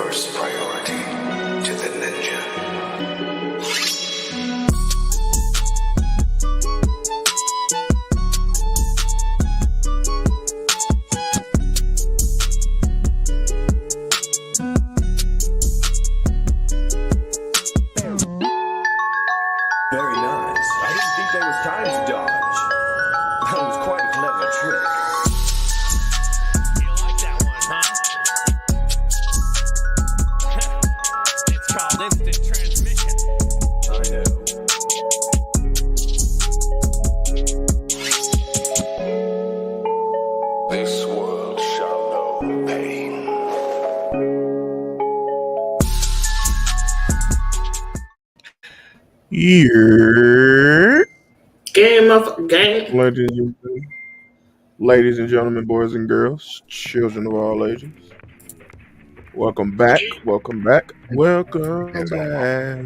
first priority to the ninja. Very nice. I didn't think there was time to dodge. That was quite a clever trick. You like that one, huh? It's called instant transmission. I know. This world shall know pain. Yeah. Game of game. Ladies and gentlemen, boys and girls, children of all ages. Welcome back. Welcome back. Welcome back.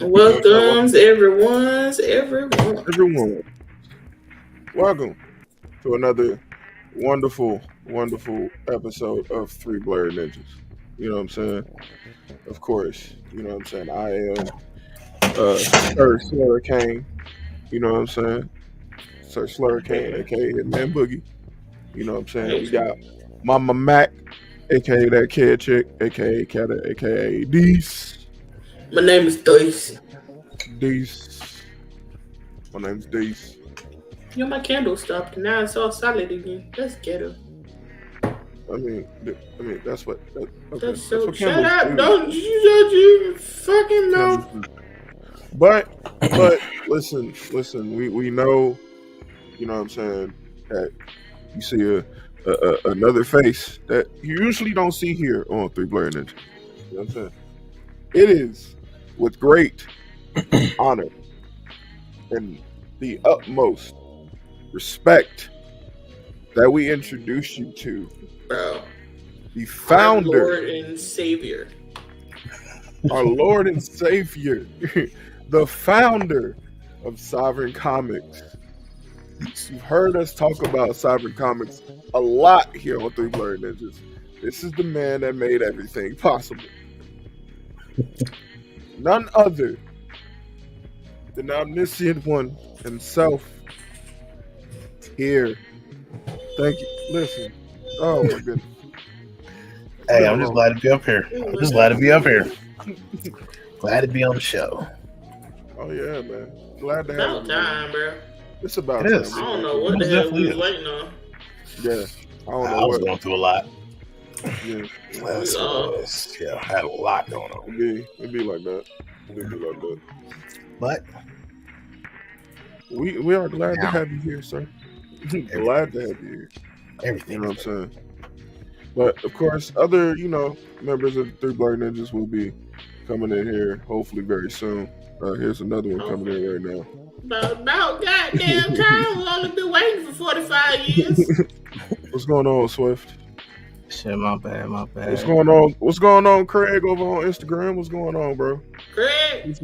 Welcomes everyone. Everyone. Welcome to another wonderful, wonderful episode of 3 Blerd Ninjas. You know what I'm saying? Of course. You know what I'm saying? I am Sir Slurricane. You know what I'm saying? Sir Slurricane, aka Hitman Boogie. You know what I'm saying? We got Mama Mac, aka that kid chick, aka Kata, aka Deese. My name is Dice. Deese. My name's Deese. Yo, my candle stopped. Now it's all solid again. Let's get him. I mean, that's what. Okay, That's so. what Shut candles up! do. Don't you fucking mouth. But listen, we know, you know what I'm saying, that you see another face that you usually don't see here on 3 Blerd Ninjas. You know what I'm saying? It is with great honor and the utmost respect that we introduce you to Bro. the Our founder, Lord and Savior. our Lord and Savior, the founder of Sovereign Comics. You've heard us talk about Sovereign Comics a lot here on 3 Blerd Ninjas. This is the man that made everything possible. None other than the omniscient one himself here. Thank you. Listen. Oh my goodness. Hey, I'm just glad to be up here. Glad to be on the show. Oh yeah, man. Glad to have About you. time, bro. It's about It time. is. I don't know what It the hell definitely we was is. waiting on. Yeah. I don't I know was what. going through a lot. Yeah. That's what it is. Yeah, I had a lot going on. It'd be like that. But We are glad to Yeah. have you here, sir. Glad to have you here. You everything. know what I'm saying? But of course, other, members of 3 Blerd Ninjas will be coming in here hopefully very soon. Here's another one coming in right now. About goddamn time. We've only been waiting for 45 years. What's going on, Swift? Shit, my bad. What's going on? What's going on, Craig, over on Instagram? What's going on, bro? Craig.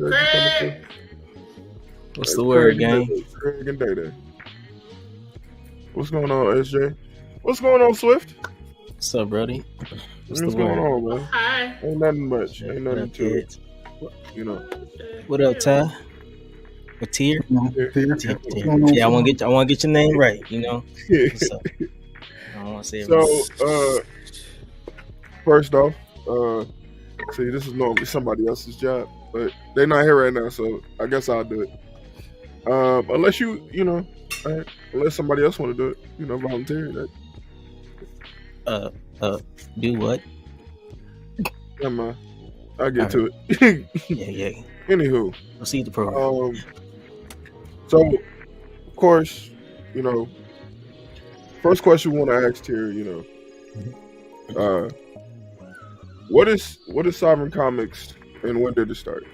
What's the word, gang? Craig and Day. What's going on, SJ? What's going on, Swift? What's up, Brody? What's the going word? on, man? Hi. Ain't nothing much. Ain't What nothing up, to it. kids? You What up, Ty? What tier? know. Yeah, I want to get your name right. You know. What's up? I don't want to say it wrong. So, first off, see, this is normally somebody else's job, but they're not here right now, so I guess I'll do it. Unless unless somebody else want to do it, volunteer that. Do what? Never mind. I'll get to it. Yeah. Anywho, Proceed the program. So of course, first question we want to ask here, what is Sovereign Comics and when did it start?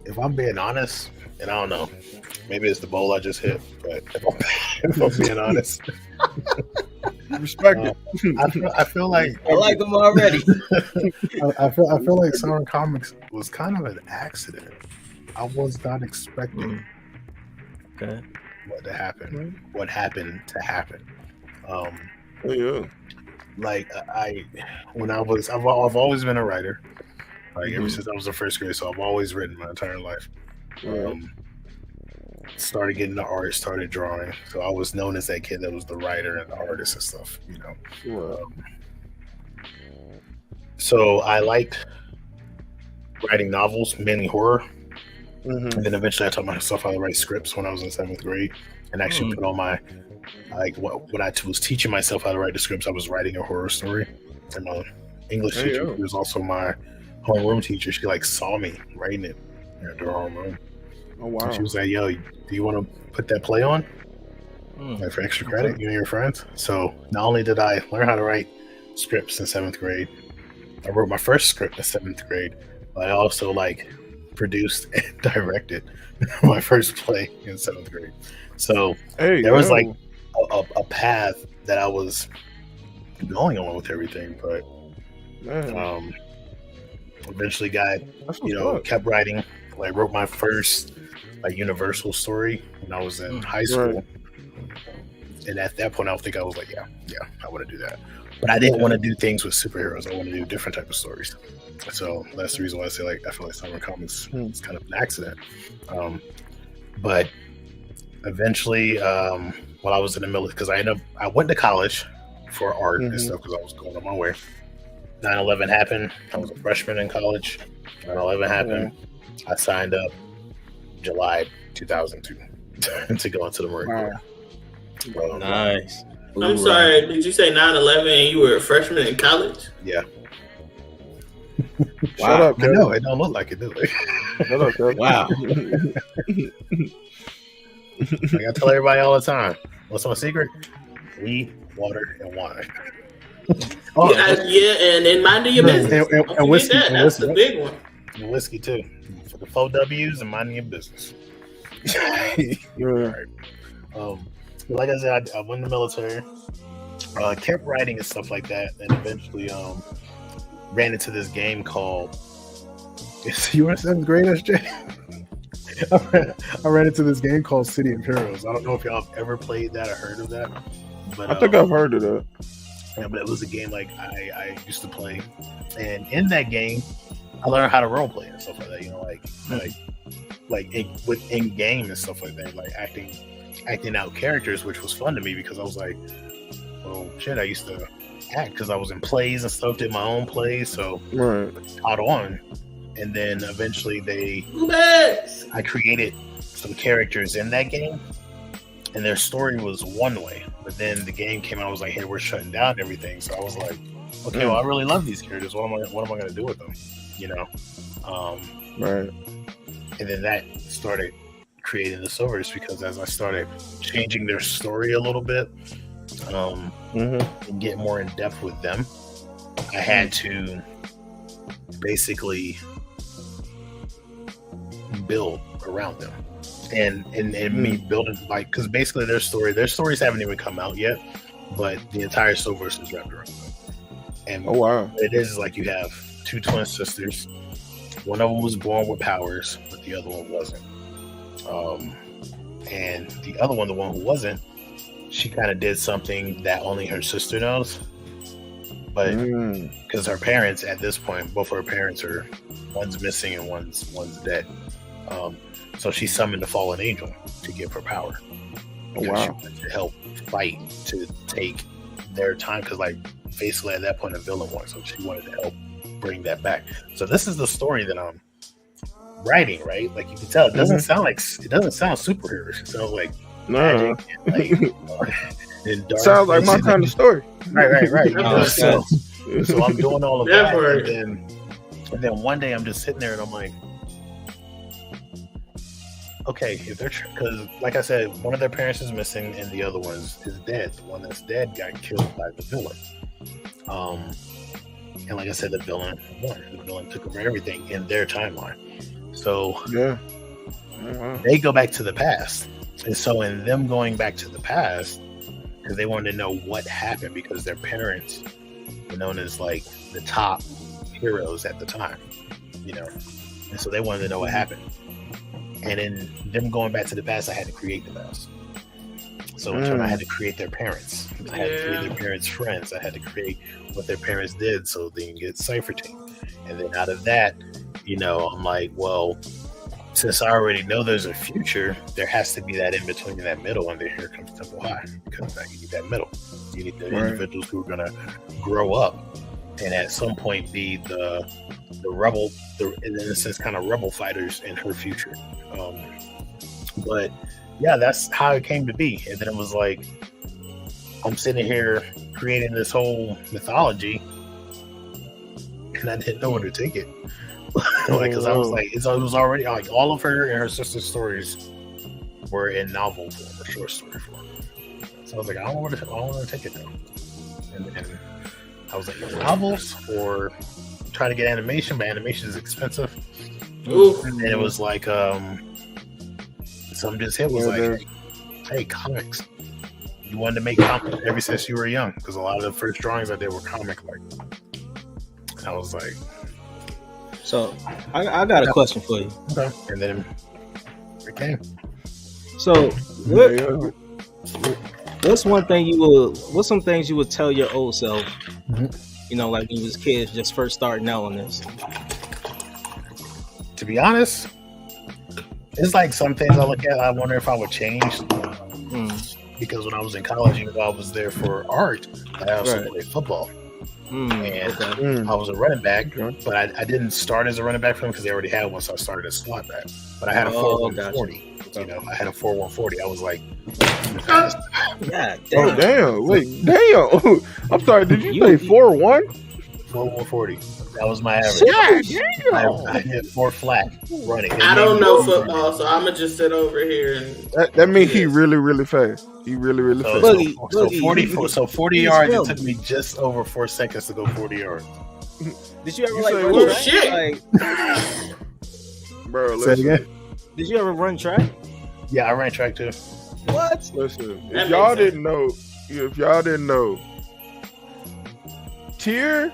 If I'm being honest, and I don't know, maybe it's the bowl I just hit, but if I'm being honest, Respect it. I feel like I like them already. I feel like Sovereign Comics was kind of an accident. I was not expecting Okay. what happened to happen. Yeah. Like I've always been a writer. Like ever since I was in first grade, so I've always written my entire life. Started getting into art, started drawing. So I was known as that kid that was the writer and the artist and stuff, you know. So I liked writing novels, mainly horror. And then eventually I taught myself how to write scripts when I was in 7th grade, and actually put on my when I was teaching myself how to write the scripts, I was writing a horror story. And my English teacher, who was also my homeroom teacher, she like saw me writing it in her homeroom. Oh wow! And she was like, "Yo, do you want to put that play on, like for extra credit, you and your friends?" So not only did I learn how to write scripts in 7th grade, I wrote my first script in 7th grade, but I also like produced and directed my first play in 7th grade. So there was like a path that I was going on with everything, but eventually kept writing. Like wrote my first like Universal story when I was in high school, and at that point I think I was like, yeah, I want to do that. But I didn't want to do things with superheroes. I want to do different type of stories. So that's the reason why I say like I feel like Summer Comics is kind of an accident. But eventually, while I was in the military, because I went to college for art and stuff because I was going on my way. 9/11 happened. I was a freshman in college. 9/11 happened. I signed up July 2002 to go into the Marine Corps. Nice. I'm sorry, did you say 9/11 and you were a freshman in college? Yeah. Shut up, Kevin. No, it don't look like it, do it? Shut up, Kevin. Wow. Like I tell everybody all the time, what's my secret? Weed, water, and wine. And then mind your business. And whiskey. That's the big one. And whiskey too. For the 4 W's and minding your business. Right. Like I said, I went in the military. Kept writing and stuff like that, and eventually ran into this game called. You were in 7th grade, SJ? I ran into this game called City of Heroes. I don't know if y'all have ever played that or heard of that. But I think I've heard of that. Yeah, but it was a game like I used to play, and in that game, I learned how to role play and stuff like that. You know, with in game and stuff like that, like acting out characters, which was fun to me because I was like, oh shit, I used to act because I was in plays and stuff, did my own plays, so caught on. And then eventually I created some characters in that game, and their story was one way. But then the game came out, I was like, hey, we're shutting down everything. So I was like, okay, well, I really love these characters. What am I going to do with them? You know? And then that started creating the Silvers, because as I started changing their story a little bit, and get more in depth with them, I had to basically build around them, and me building, like, because basically their stories haven't even come out yet, but the entire Silververse is wrapped around them. And it is like you have 2 twin sisters. One of them was born with powers, but the other one wasn't. And the other one, the one who wasn't, she kind of did something that only her sister knows. But because her parents, at this point, both her parents are, one's missing and one's dead. So she summoned the fallen angel to give her power. She wanted to help fight to take their time, because like basically at that point a villain won, so she wanted to help bring that back. So this is the story that I'm writing, right? Like you can tell, it doesn't sound superheroish. It sounds like magic and dark. Sounds like my kind of story. Right. So I'm doing all of that, and then one day I'm just sitting there and I'm like, okay, if they're, because like I said, one of their parents is missing and the other one is dead. The one that's dead got killed by the villain. And like I said, the villain won. The villain took over everything in their timeline. So they go back to the past. And so in them going back to the past, because they wanted to know what happened, because their parents were known as like the top heroes at the time, you know. And so they wanted to know what happened. And in them going back to the past, I had to create the past. So in turn, I had to create their parents. I had to create their parents' friends. I had to create what their parents did so they can get Cypher Team. And then out of that, I'm like, well, since I already know there's a future, there has to be that in between and that middle. And then here comes Temple High, because you need that middle. You need the individuals who are going to grow up and at some point be the rebel, in a sense, kind of rebel fighters in her future. But yeah, that's how it came to be. And then it was like, I'm sitting here creating this whole mythology, and I didn't know where to take it. Because I was like, it was already like all of her and her sister's stories were in novel form or short story form. So I was like, I don't want to take it though. And I was like, novels or try to get animation, but animation is expensive. Ooh. And then it was like, something just hit was like, hey, comics. You wanted to make comics ever since you were young, because a lot of the first drawings I did were comic-like. I was like, so I got a question for you. Okay. And then it came. So what's some things you would tell your old self, like when you was kids just first starting out on this? To be honest, it's like some things I look at, I wonder if I would change. Because when I was in college, I was there for art. I also played football. I was a running back, but I didn't start as a running back for them because they already had one, so I started as slot back. But I had a 4.140. I had a 4.140. I was like, God damn. Oh damn! Wait, damn! I'm sorry. Did you say 4.1? 4.140. That was my average. Yeah, I hit 4 flat running. I don't know football, so I'm gonna just sit over here and. That means he really, really fast. He really fast. So 40 yards. It took me just over 4 seconds to go 40 yards. Did you ever run track? Shit. Bro, say it again. Did you ever run track? Yeah, I ran track too. What? Listen, if y'all didn't know, Tyr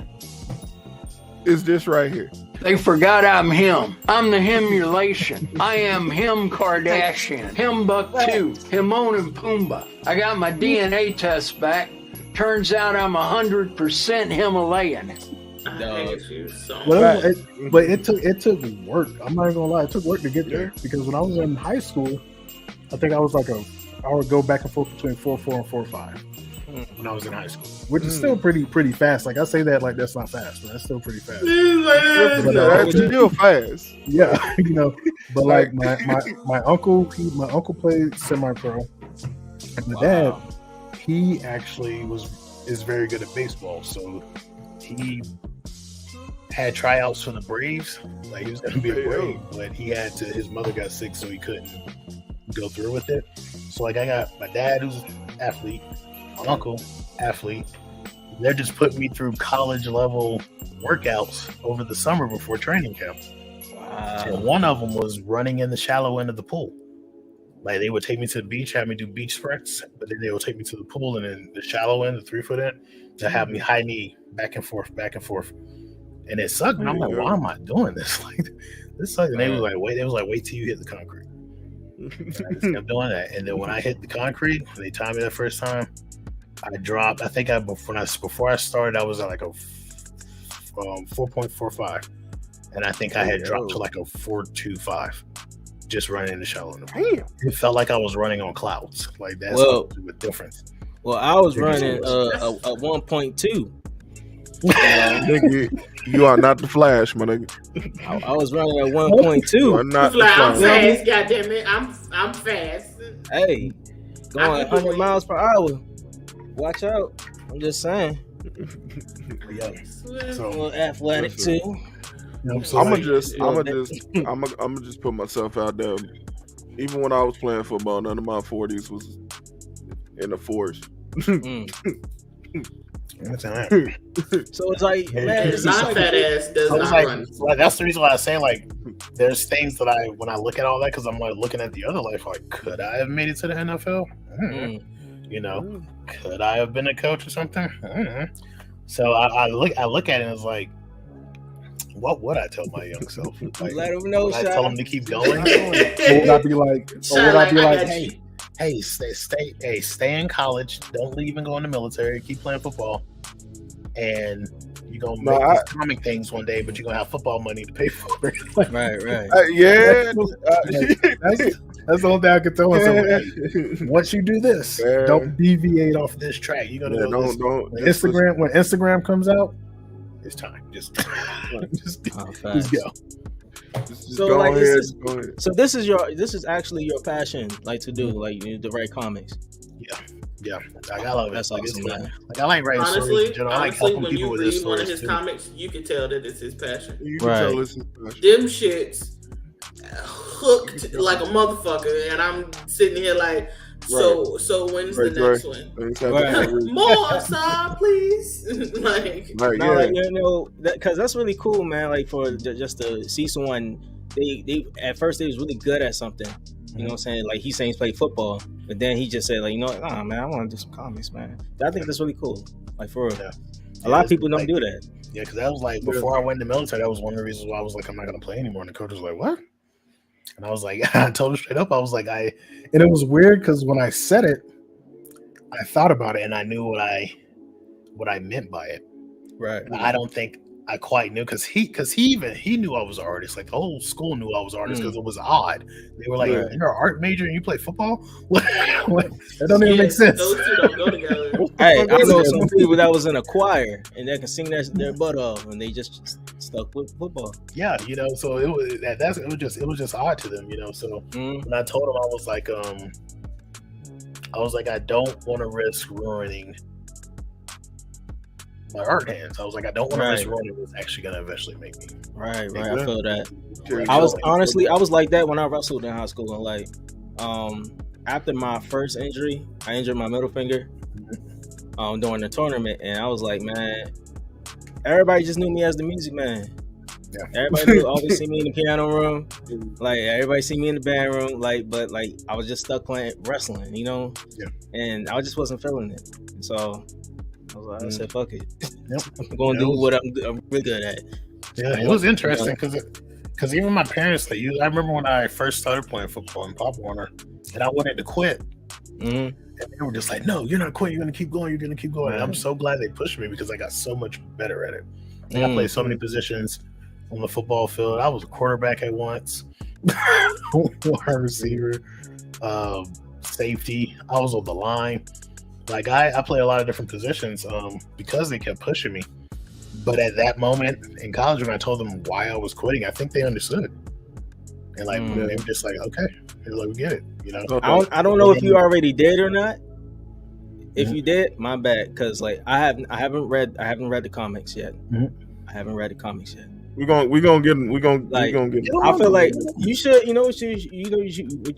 is this right here. They forgot I'm him. I'm the hemulation. I am him Kardashian, him Buck-Two, Timon and Pumbaa. I got my DNA test back. Turns out I'm 100% Himalayan. But it took work. I'm not even gonna lie. It took work to get there, because when I was in high school, I think I was like I would go back and forth between 4.4 and 4.5 when I was in high school, which is still pretty fast. Like I say that like that's not fast, but that's still pretty fast. That's still fast. Yeah, But like my uncle played semi-pro, and my dad, he actually is very good at baseball, so he had tryouts for the Braves. Like he was going to be a Brave, but his mother got sick, so he couldn't go through with it. So like I got my dad, who's an athlete, my uncle, athlete. They're just putting me through college level workouts over the summer before training camp. Wow. And one of them was running in the shallow end of the pool. Like they would take me to the beach, have me do beach sprints, but then they would take me to the pool, and then the shallow end, the 3-foot end, to have me high knee back and forth. And it sucked. And I'm like, why am I doing this? Like this sucks. And they was like, wait till you hit the concrete. And I just kept doing that. And then when I hit the concrete, they timed me that first time. I dropped. I think before I started, I was at like a 4.45, and I think I had dropped to like a 4.25, just running in the shallow. It felt like I was running on clouds. Like that's a difference. Well, I was running a 1.2. Nigga, you are not the Flash, my nigga. I was running at 1.2. You are not the Flash. I'm fast, goddammit. I'm fast. Hey, going 100 miles per hour. Watch out. I'm just saying. So, a little athletic too. I'm gonna just put myself out there. Even when I was playing football, none of my 40s was in the force. So it's like, man, it's not fat ass does not run. Like that's the reason why I say like there's things that when I look at all that, because I'm like looking at the other life, like could I have made it to the NFL? Could I have been a coach or something? So I look at it and it's like, what would I tell my young self? Like, let him know. I tell him to keep going. Or would I be like, hey, hey, stay in college. Don't leave and go in the military. Keep playing football, and you're gonna make these comic things one day, but you're gonna have football money to pay for it. Right. That's the only thing I can tell myself. Like, once you do this, don't deviate off this track. You're gonna go when Instagram comes out, it's time. Just go. So like this is actually your passion, like to do, like to write comics. Yeah. Like, I love it. That's awesome, man. Like I like writing stories. I like helping when people you with read this one of stories his too. comics, you can tell that it's his passion. You can tell it's his passion. Them shits hooked like a motherfucker, and I'm sitting here like, so when's the next one? More, sir, please. Because that's really cool, man. Like for just to see someone, they at first they was really good at something. You know what I'm saying? Like he's saying he's played football, but then he just said like, you know, man, I want to do some comics, man. I think that's really cool. Like for real. A lot of people don't do that. Yeah, because that was like before I went in the military. That was one of the reasons why I was like, I'm not gonna play anymore. And the coach was like, what? And I was like, I told him straight up. I was like, and it was weird because when I said it, I thought about it and I knew what I meant by it. Right. I don't think I quite knew because he knew I was an artist. Like the whole school knew I was an artist because it was odd. They were like, "You're an art major and you play football? That don't even make sense." Those two don't go together. Hey, I know some people that was in a choir and they can sing their butt off, and they just stuck with football. Yeah, you know. So it was just odd to them, you know. So when I told him, I was like, I don't want to risk ruining my art hands. I was like, I don't want to risk ruining what's actually going to eventually make me. Right. I feel that. I was like that when I wrestled in high school, and like, after my first injury, I injured my middle finger, during the tournament, and I was like, man, everybody just knew me as the music man. Yeah. Everybody would always see me in the piano room, like everybody see me in the band room, like, but like I was just stuck playing wrestling, you know, and I just wasn't feeling it, so. I said, fuck it. I'm going to do what I'm really good at. Yeah, it was interesting because even my parents, I remember when I first started playing football in Pop Warner and I wanted to quit. And they were just like, no, you're not quitting. You're going to keep going. You're going to keep going. And I'm so glad they pushed me because I got so much better at it. I played so many positions on the football field. I was a quarterback at once, wide receiver, safety. I was on the line. Like I play a lot of different positions because they kept pushing me. But at that moment in college, when I told them why I was quitting, I think they understood. And like they were just like, okay, like we get it. You know, I don't know if you already did or not. If you did, my bad, because like I haven't read the comics yet. I haven't read the comics yet. We're gonna get I feel like you should. You know what you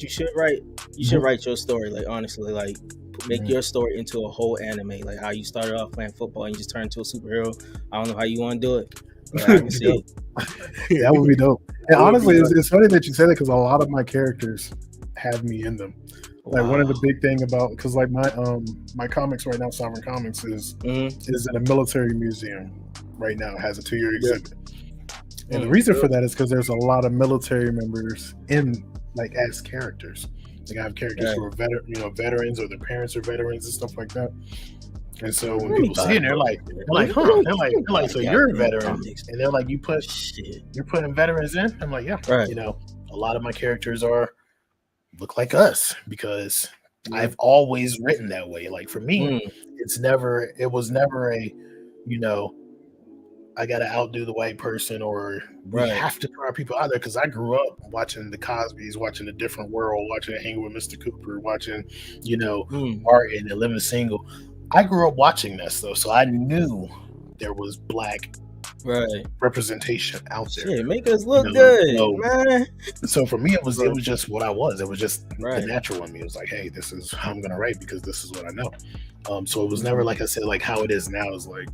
should write. You should write your story. Like honestly, like. Make your story into a whole anime, like how you started off playing football and you just turned into a superhero. I don't know how you want to do it, but I can see it. That would be dope. And honestly, it's funny that you say that because a lot of my characters have me in them. Like one of the big thing about because like my comics right now, Sovereign Comics is in a military museum right now. It has a 2-year exhibit, and the reason for that is because there's a lot of military members in like as characters. Like I have characters who are veterans, or their parents are veterans and stuff like that. And so when people see it, they're like, huh? They're like, so you're a veteran, and they're like, you're putting veterans in. I'm like, yeah, you know, a lot of my characters look like us because I've always written that way. Like for me, it was never a, you know, I got to outdo the white person or we have to throw our people out there because I grew up watching the Cosbys, watching A Different World, watching Hanging with Mr. Cooper, watching, you know, Martin and Living Single. I grew up watching that stuff, so I knew there was black representation out there. Shit, make us look good, man. So for me, it was just what I was. It was just the natural in me. It was like, hey, this is how I'm going to write because this is what I know. So it was never, like I said, like how it is now is like,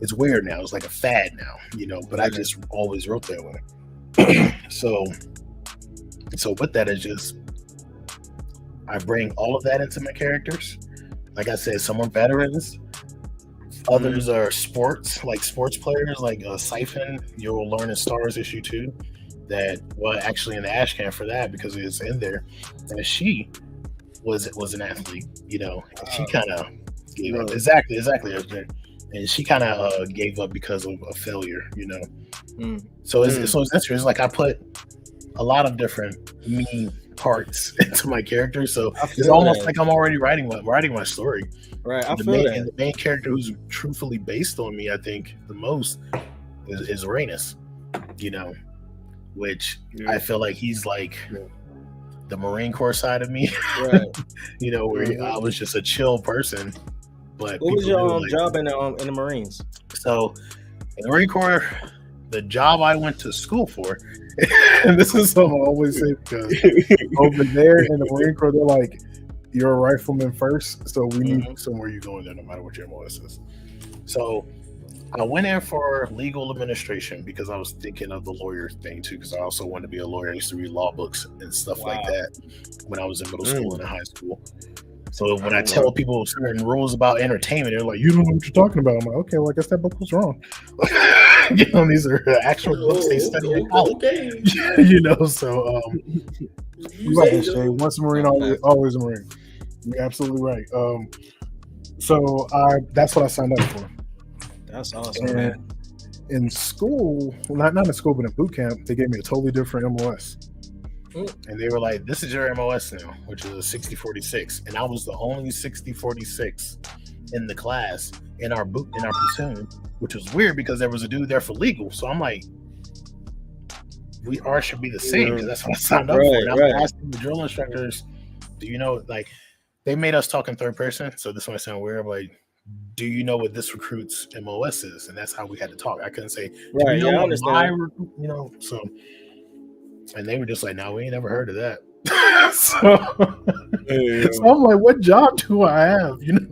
it's weird now. It's like a fad now, you know, but I just always wrote that way. So with that, it's just, I bring all of that into my characters. Like I said, some are veterans. Others are sports players, like Siphon. You'll learn in Stars issue 2 that, well, actually in the Ash Can for that, because it's in there, that she was an athlete, you know. And she kind of gave up. Exactly. And she kind of gave up because of a failure, you know. So it's interesting. It's like I put a lot of different me parts into my character, so it's almost like I'm already writing my story. Right, And the main character who's truthfully based on me, I think, the most is Uranus, you know, which I feel like he's like the Marine Corps side of me, right? You know, where I was just a chill person. But what was your job in the Marines? So in the Marine Corps, the job I went to school for, and this is something I always say because over there in the Marine Corps, they're like, you're a rifleman first, so we need somewhere you go in there no matter what your MOS is. So I went in for legal administration because I was thinking of the lawyer thing too, because I also wanted to be a lawyer. I used to read law books and stuff like that when I was in middle school and in high school. So when I tell people certain rules about entertainment, they're like, you don't know what you're talking about. I'm like, okay, well, I guess that book was wrong. You know, these are actual books they study in college. You know, so you're right, Shay. Once a Marine, always a Marine. You're absolutely right. So that's what I signed up for. That's awesome, man. In school, not in school, but in boot camp, they gave me a totally different MOS. And they were like, this is your MOS now, which is a 6046. And I was the only 6046 in the class in our platoon, which was weird because there was a dude there for legal. So I'm like, we all should be the same because that's what I signed up for. And I'm asking the drill instructors, do you know, like, they made us talk in third person. So this might sound weird. I'm like, do you know what this recruit's MOS is? And that's how we had to talk. I couldn't say, do you know what my recruit, you know, so. And they were just like, no, we ain't never heard of that. So I'm like, what job do I have? You know,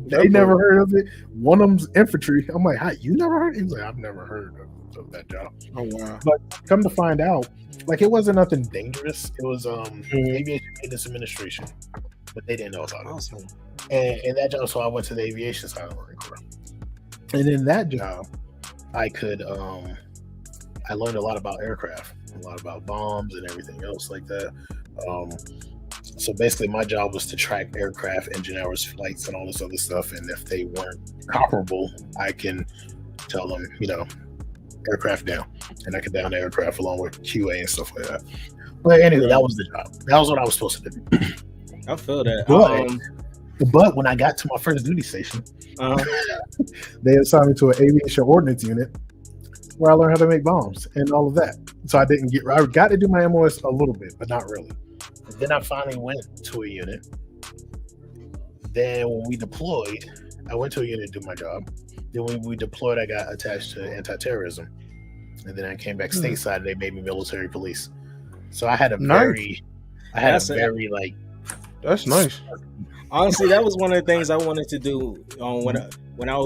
they never heard of it. One of them's infantry. I'm like, how, you never heard? He was like, I've never heard of that job. Oh, wow. But come to find out, like, it wasn't nothing dangerous. It was aviation maintenance administration, but they didn't know about it. And in that job, so I went to the aviation side of the Marine Corps. And in that job, I could, I learned a lot about aircraft, a lot about bombs and everything else like that. So basically my job was to track aircraft, engine hours, flights, and all this other stuff. And if they weren't comparable, I can tell them, you know, aircraft down. And I can down the aircraft along with QA and stuff like that. But anyway, that was the job. That was what I was supposed to do. I feel that. But when I got to my first duty station, they assigned me to an aviation ordnance unit where I learned how to make bombs and all of that. So I got to do my MOS a little bit, but not really. And then I finally went to a unit. Then when we deployed, I went to a unit to do my job. Then when we deployed, I got attached to anti-terrorism. And then I came back stateside and they made me military police. So I had a that's nice. Honestly, that was one of the things I wanted to do when I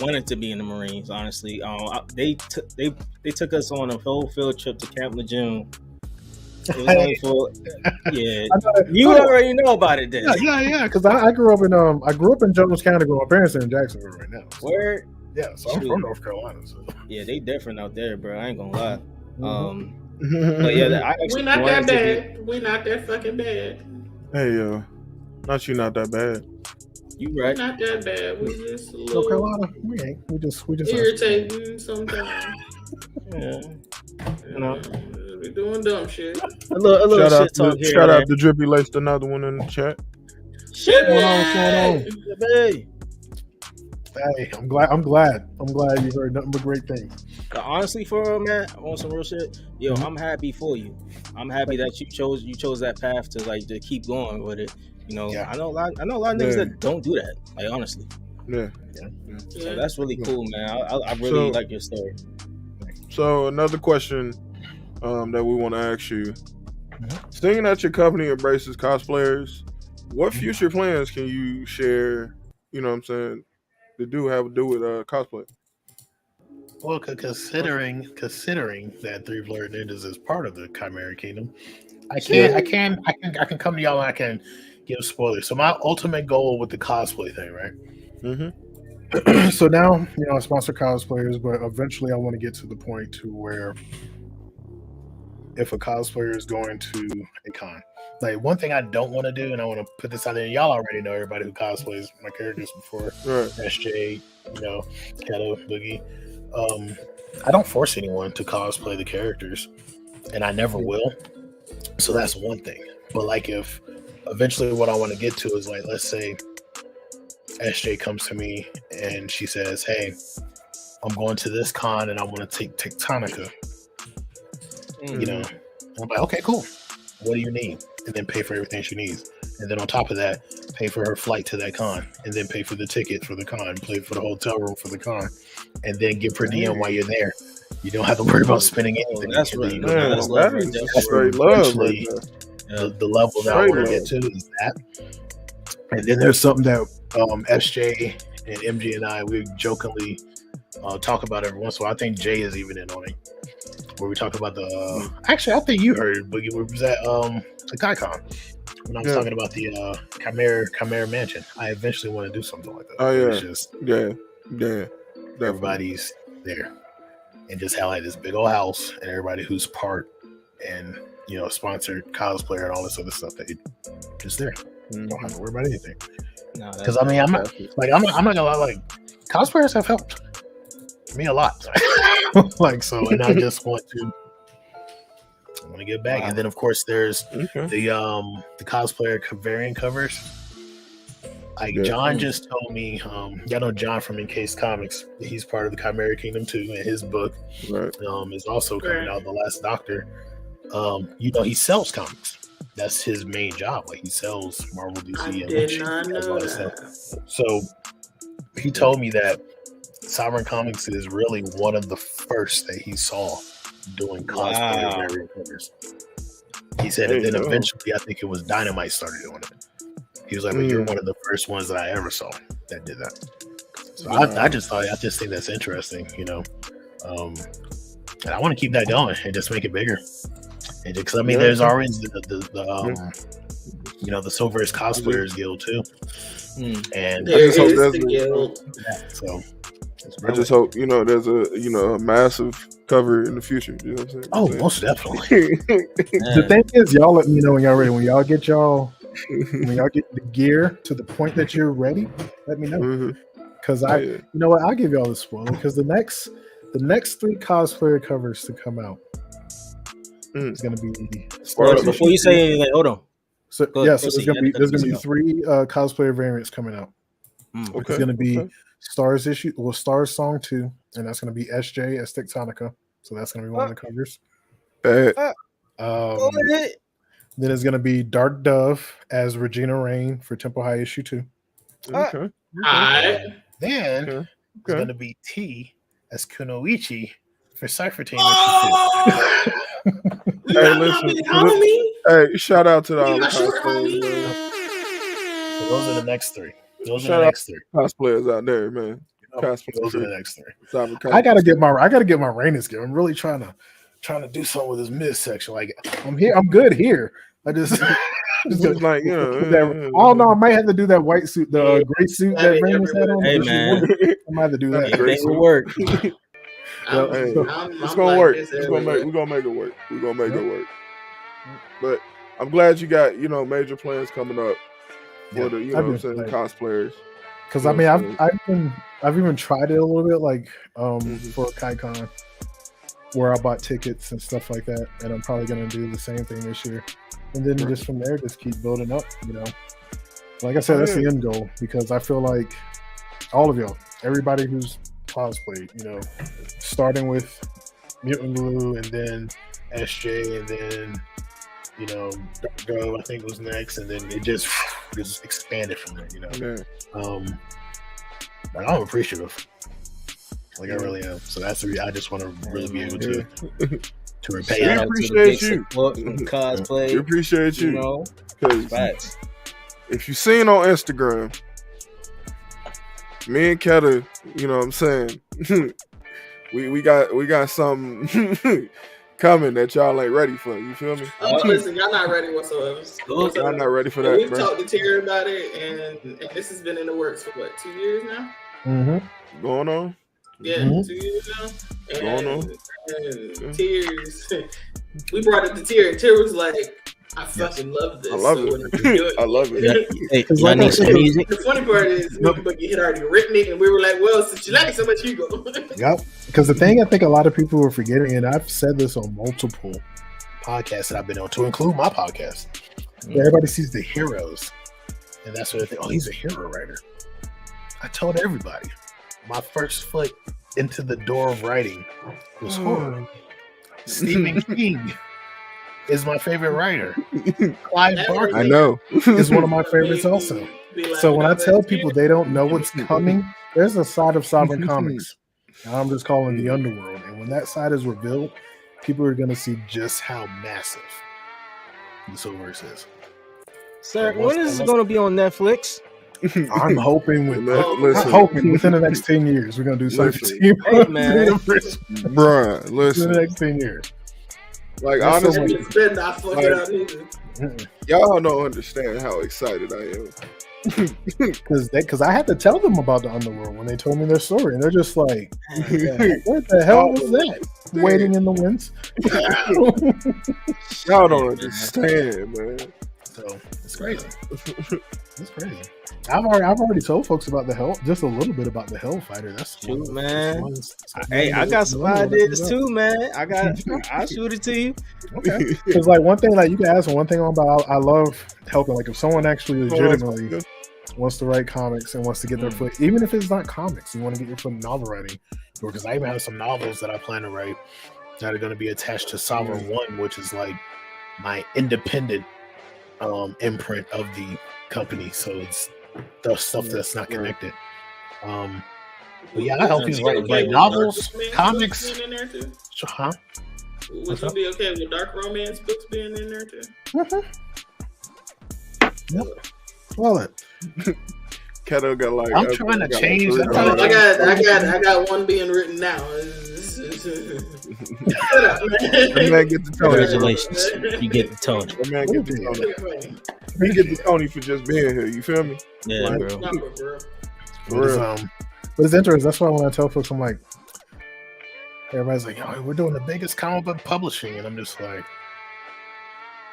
wanted to be in the Marines. Honestly, they took us on a whole field trip to Camp Lejeune. It was only for you already know about it, then. Yeah. Because I grew up in Jones County, but my parents are in Jacksonville right now. So. Where? Yeah, so I'm from North Carolina. So. Yeah, they different out there, bro. I ain't gonna lie. But yeah, we're not that bad. We're not that fucking bad. Hey, not that bad. You right? Not that bad. We just North Carolina. We ain't. We just irritating sometimes. Yeah. You know, we're doing dumb shit. A little shit talk here. Shout out to Drippy Laced, another one in the chat. Shit, what's going on? Hey, I'm glad you heard nothing but great things. Honestly, for real, man, I want some real shit. Yo, I'm happy for you. I'm happy that you chose that path to keep going with it. You know, I know a lot of niggas that don't do that. Like, honestly. Yeah. So that's really cool, man. I really like your story. So another question that we want to ask you: seeing that your company embraces cosplayers, what future plans can you share? You know what I'm saying? To do with cosplay. Well, considering that 3 Blerd Ninjas is part of the Chimera Kingdom, I can come to y'all and I can give spoilers. So my ultimate goal with the cosplay thing, right? So now, I sponsor cosplayers, but eventually I want to get to the point to where if a cosplayer is going to a con. Like one thing I don't want to do, and I want to put this out there, y'all already know everybody who cosplays my characters before, SJ, Kato, Boogie. I don't force anyone to cosplay the characters, and I never will. So that's one thing. But like if eventually what I want to get to is like, let's say SJ comes to me and she says, hey, I'm going to this con and I want to take Tectonica. I'm like, okay, cool. What do you need? And then pay for everything she needs. And then on top of that, pay for her flight to that con. And then pay for the ticket for the con. Pay for the hotel room for the con. And then get per diem while you're there. You don't have to worry about spending anything. That's right. That's very love. The level that I want to get to is that. And then there's something that SJ and MG and I, we jokingly talk about every once in a while. I think Jay is even in on it. Where we talk about the actually I think you heard it, Boogie, was at the KaiCon when I was talking about the Chimera Mansion. I eventually want to do something like that. Oh yeah. It's just everybody's there. And just have like this big old house and everybody who's part and sponsored cosplayer and all this other stuff that you just there. You don't have to worry about anything. Because I'm not gonna lie, like cosplayers have helped me a lot. Like so, and I just want to get back. And then of course there's the cosplayer variant covers. Like John just told me, y'all know John from Encased Comics. He's part of the Chimera Kingdom too, and his book is also coming out, The Last Doctor. He sells comics. That's his main job. Like he sells Marvel, DC, and did not know that. So he told me that Sovereign Comics is really one of the first that he saw doing cosplayer variant covers. He said, and then eventually, I think it was Dynamite started doing it. He was like, "But you're one of the first ones that I ever saw that did that." So I just think that's interesting, and I want to keep that going and just make it bigger. And because there's already the Silver's Cosplayers Guild too, and I just hope there's the guild. So I just hope there's a massive cover in the future. You know what I'm saying? Oh, most definitely. The thing is, y'all let me know when y'all ready. When y'all get the gear to the point that you're ready, let me know. Because you know what, I'll give y'all the spoiler. Because the next 3 cosplayer covers to come out is going to be. Before you say anything, hold on. So there's going to be 3 cosplayer variants coming out. It's going to be Stars Song 2, and that's going to be SJ as Tectonica. So that's going to be one of the covers. Then it's going to be Dark Dove as Regina Rain for Temple High issue 2. Then it's going to be T as Kunoichi for Cypher Team issue 2. Hey, listen. Hey, shout out to the cosplayers, man. So those are the next 3. Those are the next 3 cosplayers out there, man. Those are the next 3. I gotta get my Rainus gear. I'm really trying to do something with this mid section. Like I'm here, I'm good here. I just like I don't know. I might have to do that white suit, the gray suit that Rainus had on. Hey man, I might have to do that. It will work. It's gonna work. We're gonna make it work. We're gonna make it work. But I'm glad you got major plans coming up for the cosplayers. Because I've even tried it a little bit, like for KaiCon, where I bought tickets and stuff like that, and I'm probably gonna do the same thing this year. And then just from there, just keep building up. Like I said, that's the end goal, because I feel like all of y'all, everybody who's cosplayed, starting with Mutant Glue and then SJ and then Dark Go, I think was next, and then it just expanded from there. But I'm appreciative, like I really am. So that's I just want to really be able to repay. We appreciate you. Cosplay. We appreciate you. Because if you seen on Instagram, me and Keta, you know what I'm saying? we got something coming that y'all ain't ready for. You feel me? Listen, y'all not ready whatsoever. Y'all not ready for that. We've talked to Terry about it, and this has been in the works for 2 years now? Going on? Yeah, 2 years now. Going on. And Tears we brought it to Tier. Tier was like, I fucking love this. I love it. I love it. Hey, y'all need some music? The funny part is, but you had already written it, and we were like, well, since you like it so much, you go. Yep. Because the thing I think a lot of people were forgetting, and I've said this on multiple podcasts that I've been on, to include my podcast, everybody sees the heroes, and that's what they think, oh, he's a hero writer. I told everybody, my first foot into the door of writing was horror. Stephen King is my favorite writer. Clive Barker, I know, is one of my favorites also. So when I tell people they don't know what's coming, there's a side of Sovereign Comics. I'm just calling the underworld. And when that side is revealed, people are going to see just how massive the Silververse is. Sir, when is it going to be on Netflix? I'm hoping within the next 10 years we're going to do something. Hey, man. Bruh, listen. In the next 10 years. Like, honestly, y'all don't understand how excited I am. Because I had to tell them about the underworld when they told me their story, and they're just like, "What the hell was that? Waiting in the winds." Y'all don't understand, man. So it's crazy. It's crazy. I've already told folks about the hell, just a little bit about the Hellfighter. That's true, man. Hey, I got some ideas too, man. I'll shoot it to you. Okay. Because like one thing, like you can ask one thing about, I love helping. Like if someone actually legitimately wants to write comics and wants to get their foot, even if it's not comics, you want to get your foot in novel writing. Because I even have some novels that I plan to write that are going to be attached to Sovereign 1, which is like my independent imprint of the company. So it's the stuff that's not connected. But yeah, I help people write novels, comics. Huh? Would you be okay with dark romance books being in there too? Yep. Well, Keto got like. I'm trying to change. I got one being written now. Shut up, man. Get the Tony. Congratulations, you get the Tony. Man, get the Tony. We get the Tony for just being here. You feel me? Yeah, like, bro. For real. But it's interesting. That's why when I tell folks, I'm like, everybody's like, "Oh, we're doing the biggest comic book publishing," and I'm just like,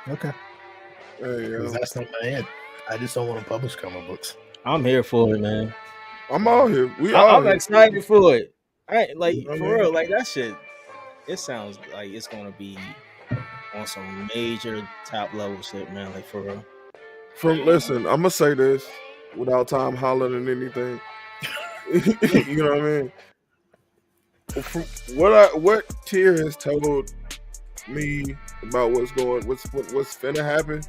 okay. That's not my head. I just don't want to publish comic books. I'm here for it, man. I'm all here. I'm excited for it. For real, like that shit. It sounds like it's gonna be on some major top level shit, man. Like for real. Listen, I'm gonna say this without Tom Holland and anything. You know what I mean? From what Tier has told me about what's finna happen.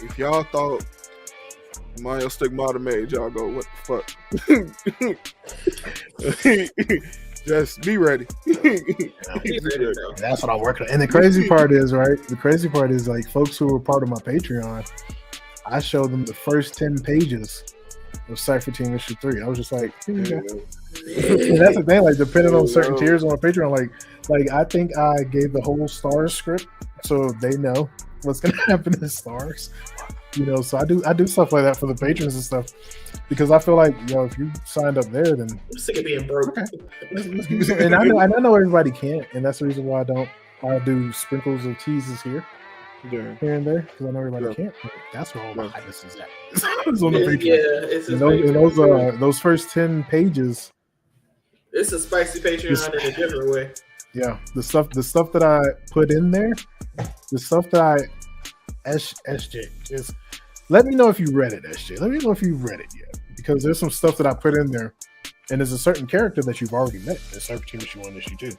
If y'all thought Mario Stigmata made y'all go, what the fuck? Just be ready. That's what I'm working on. And the crazy part is, right? The crazy part is like folks who were part of my Patreon, I showed them the first 10 pages of Cypher Team issue 3. I was just like, here you go. And that's the thing, like depending on certain tiers on my Patreon, like I think I gave the whole Stars script so they know what's gonna happen in Stars. You know, so I do stuff like that for the patrons and stuff because I feel like, if you signed up there, then I'm sick of being broke. Okay. And I know everybody can't, and that's the reason why I do sprinkles of teases here and there because I know everybody can't. That's where all my highness is at. It's on the Patreon. And those first 10 pages. It's a spicy Patreon in a different way. Yeah, the stuff that I put in there, the stuff that I SJ is. Let me know if you read it, SJ. Let me know if you've read it yet, because there's some stuff that I put in there, and there's a certain character that you've already met in Cypher Team issue 1, issue 2.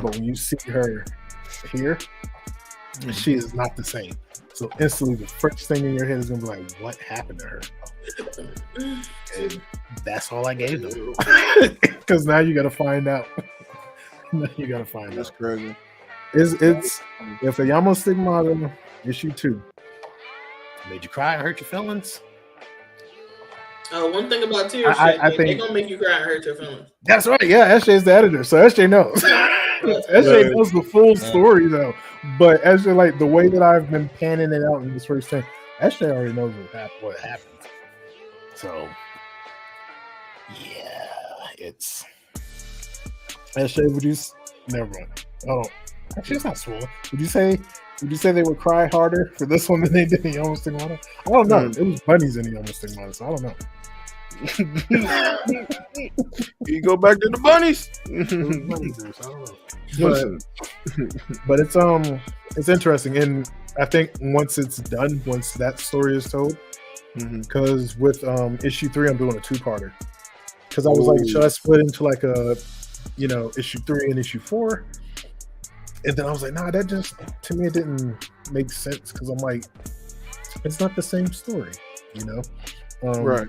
But when you see her here, she is not the same. So instantly, the first thing in your head is gonna be like, "What happened to her?" And that's all I gave them, because now you got to find out. That's crazy. It's if a Yamo Stigmata issue 2 made you cry and hurt your feelings. One thing about Tier, I think they're gonna make you cry and hurt your feelings. That's right. Yeah, SJ is the editor, so SJ knows. SJ knows the full story though. But SJ, like the way that I've been panning it out in this first thing, SJ already knows what happened. So yeah, it's SJ. Would you never mind? Actually, it's not swollen. Would you say they would cry harder for this one than they did in Yomo Stigmata? I don't know. It was bunnies in the Yomo Stigmata, so I don't know. You go back to the bunnies. But it's interesting, and I think once it's done, once that story is told, because with issue 3, I'm doing a 2-parter. Because I was like, should I split into like a, issue 3 and issue 4? And then I was like, nah, that just, to me, it didn't make sense, because I'm like, it's not the same story, Right.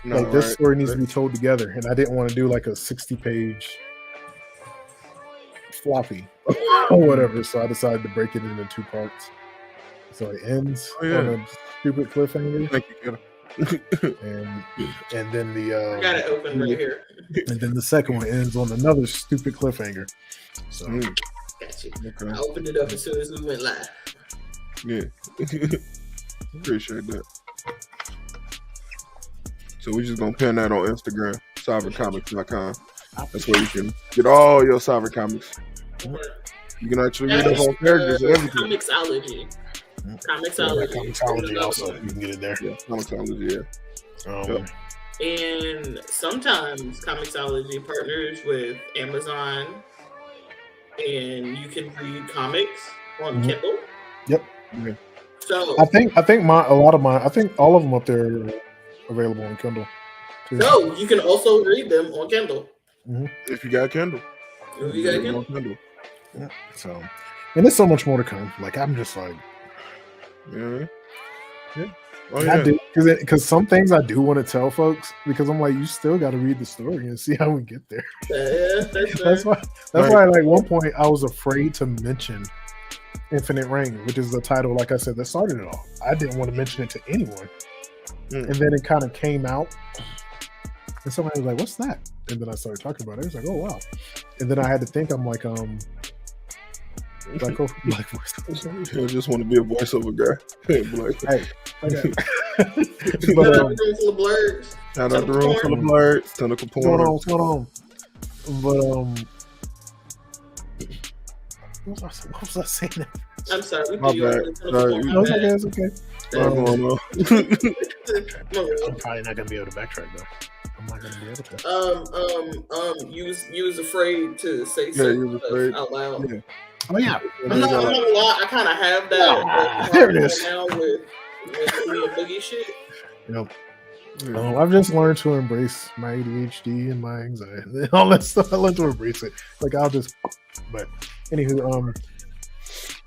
No, like this story needs to be told together, and I didn't want to do like a 60-page floppy or whatever, so I decided to break it into 2 parts. So it ends on a stupid cliffhanger. Thank you. and then the I got it open right here. And then the second one ends on another stupid cliffhanger. So got you. Okay. I opened it up as soon as we went live. Yeah. Appreciate that. So we're just gonna pin that on Instagram, sovereigncomics.com. That's where you can get all your Sovereign comics. You can actually read the whole characters and everything. Comixology. Comixology also. You can get it there. Yeah, Comixology, yeah. And sometimes Comixology partners with Amazon, and you can read comics on Kindle. Yep. Yeah. So I think all of them up there are available on Kindle. No, you can also read them on Kindle. If you got Kindle. If you got Kindle. Yeah. So, and there's so much more to come. Like, I'm just like, yeah. Oh, yeah. I do, because some things I do want to tell folks, because I'm like, you still got to read the story and see how we get there. That's why like at one point I was afraid to mention Infinite Reign, which is the title, like I said, that started it all. I didn't want to mention it to anyone. And then it kind of came out, and somebody was like, "What's that?" And then I started talking about it. It was like, "Oh wow!" And then I had to think. I'm like, Black voice. I just want to be a voiceover guy. Hey, okay. Shout out the room full of blurs. Tentacle porn. What's going on? But what was I saying? I'm sorry. My bad. It's okay. I'm probably not gonna be able to backtrack though. I'm not gonna be able to. You was afraid to say something out loud. Yeah. Oh yeah. I'm not gonna lie. I kind of have that. There it is. Now with me and Boogie shit. Yep. I've just learned to embrace my ADHD and my anxiety, all that stuff. I learned to embrace it. Like but anywho,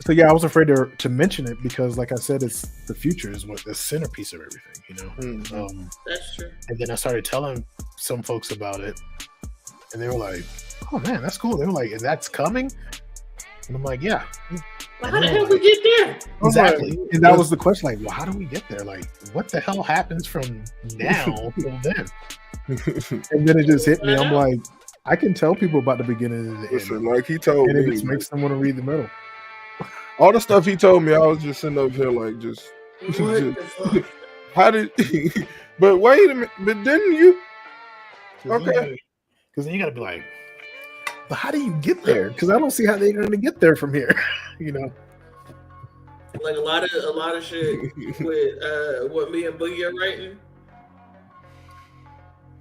so yeah, I was afraid to mention it because, like I said, it's the future is what the centerpiece of everything, That's true. And then I started telling some folks about it, and they were like, "Oh man, that's cool." They were like, "And that's coming?" And I'm like, "Yeah." Well, how the hell we get there? Exactly. And that was the question. Like, well, how do we get there? Like, what the hell happens from now till then? And then it just hit me. I'm like, I can tell people about the beginning and the end. Like he told me, and it just makes them want to read the middle. All the stuff he told me, I was just sitting up here like, how did? But wait a minute. But didn't you? Okay. Because then you got to be like, but how do you get there? Because I don't see how they're going to get there from here. Like a lot of shit with what me and Boogie are writing.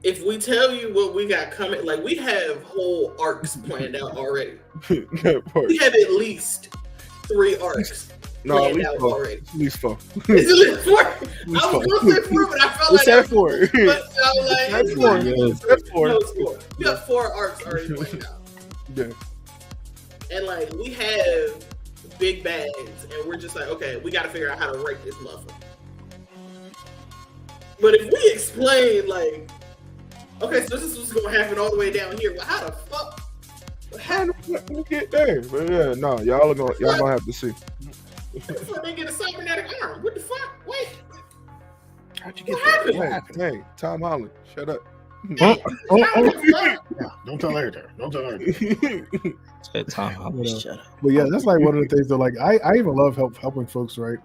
If we tell you what we got coming, like we have whole arcs planned out already. We have at least 3 arcs planned out already. At least 4. Is it at 4? I was going to say 4, but I felt like that's 4. That's 4. That's 4. No, it's 4. We got 4 arcs already planned out. Yeah. And like we have big bags, and we're just like, okay, we got to figure out how to write this motherfucker. But if we explain, like, okay, so this is what's gonna happen all the way down here. Well, how the fuck? How do we get there? But yeah, no, y'all gonna have to see. Before they get a cybernetic arm, what the fuck? Wait, how'd you get what there? happened? Hey, Tom Holland, shut up. Yeah, don't tell her. Don't tell her. Tom Holland, shut up. But yeah, that's like one of the things that like I even love helping folks, right?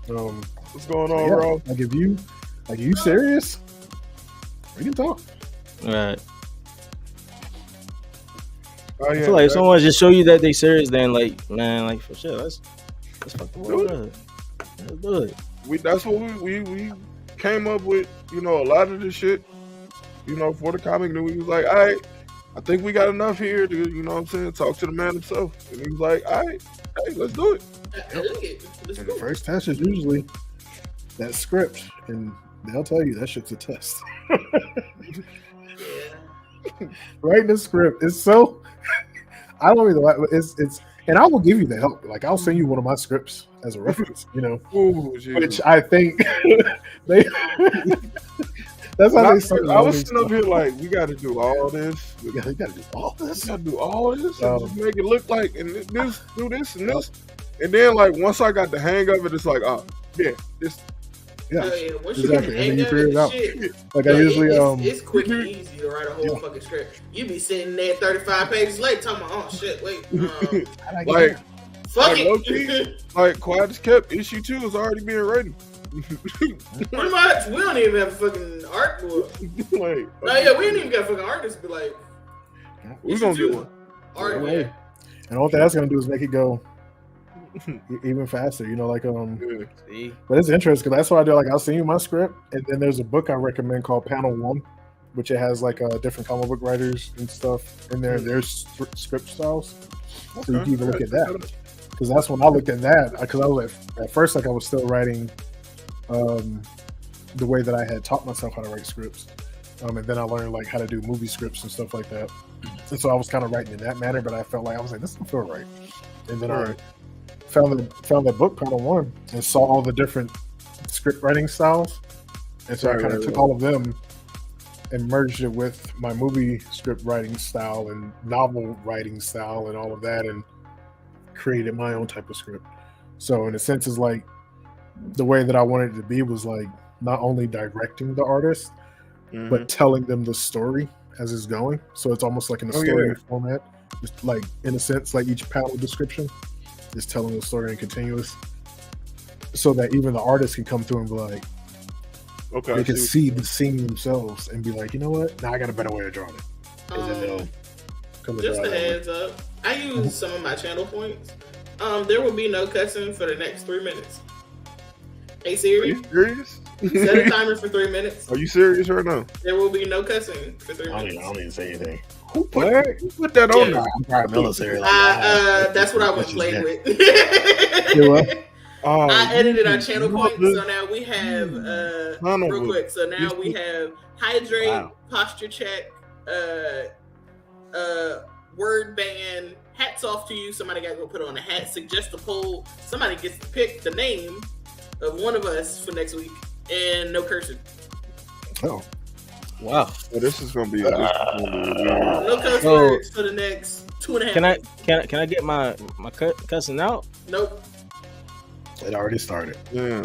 What's going on, bro? Like if you serious? We can talk. Right. Oh, yeah, I feel like if someone just show you that they serious, then like, man, like for sure, let's fuck the world up. Let's do it. That's what we came up with. You know, a lot of this shit. You know, for the comic, and we was like, all right, I think we got enough here to, you know what I'm saying, talk to the man himself. And he was like, all right, hey, let's do it. And the first test is usually that script, and they'll tell you that shit's a test. Writing the script is so. I don't even like it's, and I will give you the help. Like I'll send you one of my scripts as a reference, you know, which I think they. That's how they start. I was sitting up here like, we got to do all this. Yeah, we got to do all this. We got to do all this and just make it look like, and this, do this and this. And then, like, once I got the hang of it, it's like, oh, yeah, this. Yeah, once exactly. You and then you figure it out. Shit, like I usually, it's quick and easy to write a whole fucking script. You be sitting there 35 pages later talking about, oh shit, wait. Like, fuck like, it. Like, Quiet as Kept, issue 2 is already being written. Pretty much, we don't even have a fucking art book. Like, no, yeah, we ain't even got a fucking artist. Be like, we're gonna get one. Art, and all that's gonna do is make it go even faster. You know, like See? But it's interesting because that's what I do. Like I'll send you my script, and then there's a book I recommend called Panel 1, which it has like different comic book writers and stuff in there. There's script styles, so you can even look at that. Because that's when I looked at that. Because I was at first like I was still writing. The way that I had taught myself how to write scripts, and then I learned like how to do movie scripts and stuff like that. And so I was kind of writing in that manner, but I felt like I was like, this don't feel right. And then I found that book, Panel 1, and saw all the different script writing styles. And so I kind of took all of them and merged it with my movie script writing style and novel writing style and all of that, and created my own type of script. So in a sense, it's like the way that I wanted it to be was like not only directing the artist, but telling them the story as it's going. So it's almost like in a story format, just like in a sense, like each panel description is telling the story in continuous, so that even the artist can come through and be like, okay, they can see the scene themselves and be like, you know what? Now I got a better way of drawing it. And then they'll come just a heads up, I use some of my channel points. There will be no cussing for the next 3 minutes. Hey Siri. Are you serious? Set a timer for 3 minutes. Are you serious right now? There will be no cussing for 3 minutes. I don't even say anything. Who put that on there? I'm probably military. That's what I was playing with. I edited our channel points, so now we have real quick. So now we have hydrate, posture check, word ban, hats off to you. Somebody got to go put on a hat. Suggest a poll. Somebody gets to pick the name of one of us for next week, and no cursing. Oh, wow! Well, this is gonna be no cuss words for the next 2.5. Can I get my cussing out? Nope. It already started. Yeah.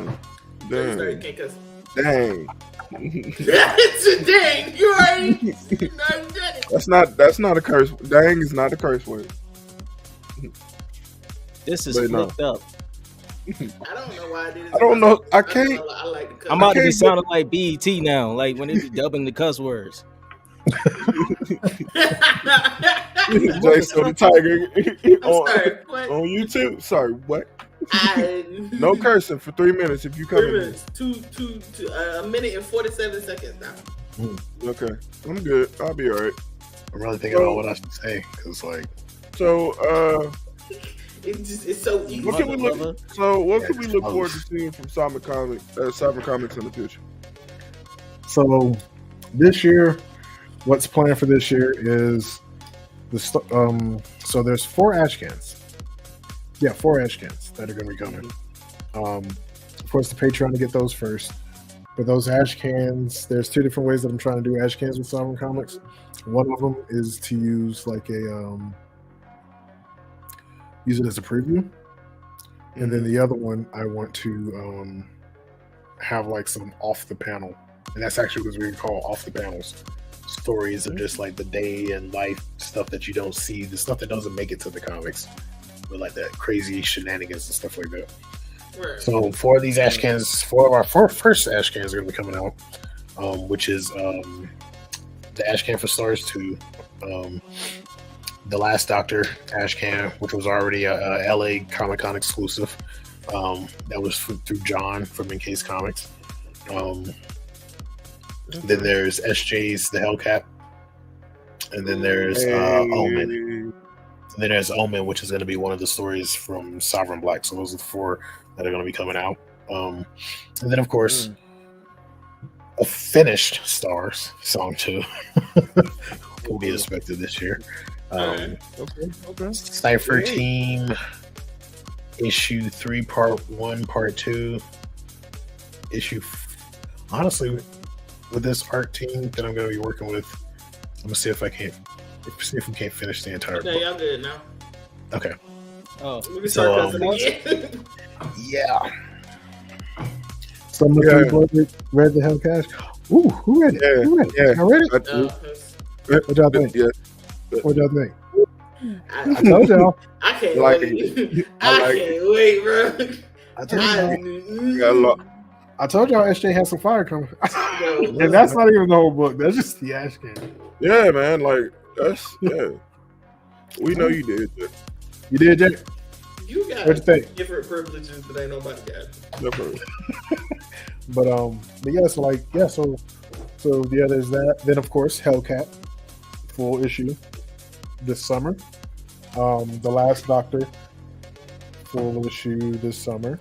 Dang. Can't cuss. Dang. It's a dang. You already done it. That's not a curse. Dang is not a curse word. This is flipped up. I don't know why I did it. I don't know. I can't. I like the cuss. I'm about to be sounding like BET now, like when they be dubbing the cuss words. Jason the Tiger on YouTube. Sorry, what? No cursing for 3 minutes if you come 3 minutes. A minute and 47 seconds now. Okay, I'm good. I'll be all right. I'm really thinking about what I should say because, like, it's so easy. What can we look? So, what can we look forward to seeing from Cyber Comics in the future? So, this year, what's planned for this year is so there's 4 ash cans. Yeah, 4 ash cans that are going to be coming. Of course, the Patreon to get those first. But those ash cans, there's 2 different ways that I'm trying to do ash cans with Sovereign Comics. One of them is to use like use it as a preview, and then the other one I want to have like some off the panel, and that's actually what we can call off the panels. Stories of just like the day and life stuff that you don't see, the stuff that doesn't make it to the comics, but like that crazy shenanigans and stuff like that. Right. So 4 of these ash cans, 4 of our first ash cans are going to be coming out, which is the ash can for Stars 2, The Last Doctor Cash Can, which was already a LA Comic Con exclusive. That was through John from Encase Comics. Then there's SJ's The Hellcat, and then there's Omen. And then there's Omen, which is going to be one of the stories from Sovereign Black. So those are the 4 that are going to be coming out. And then, of course, a finished Stars Song 2 will be expected this year. Cypher Team issue 3 part 1 part 2 honestly, with this art team that I'm going to be working with, I'm going to see if we can't finish the entire book. Y'all good now. Okay. Oh, so yeah. Some of the read the Hellcat. Ooh, who read it? Who read it? I read it. What y'all think? Yeah. What y'all think? I told y'all. I can't wait. I can't wait, bro. I told y'all SJ has some fire coming. And that's not even the whole book. That's just the Ash Can. Yeah, man. Like, that's, we know you did, Jay. You did, Jay? You got different privileges that ain't nobody got. Definitely. But yeah, so there's that. Then of course Hellcat, full issue this summer. The Last Doctor, full issue this summer.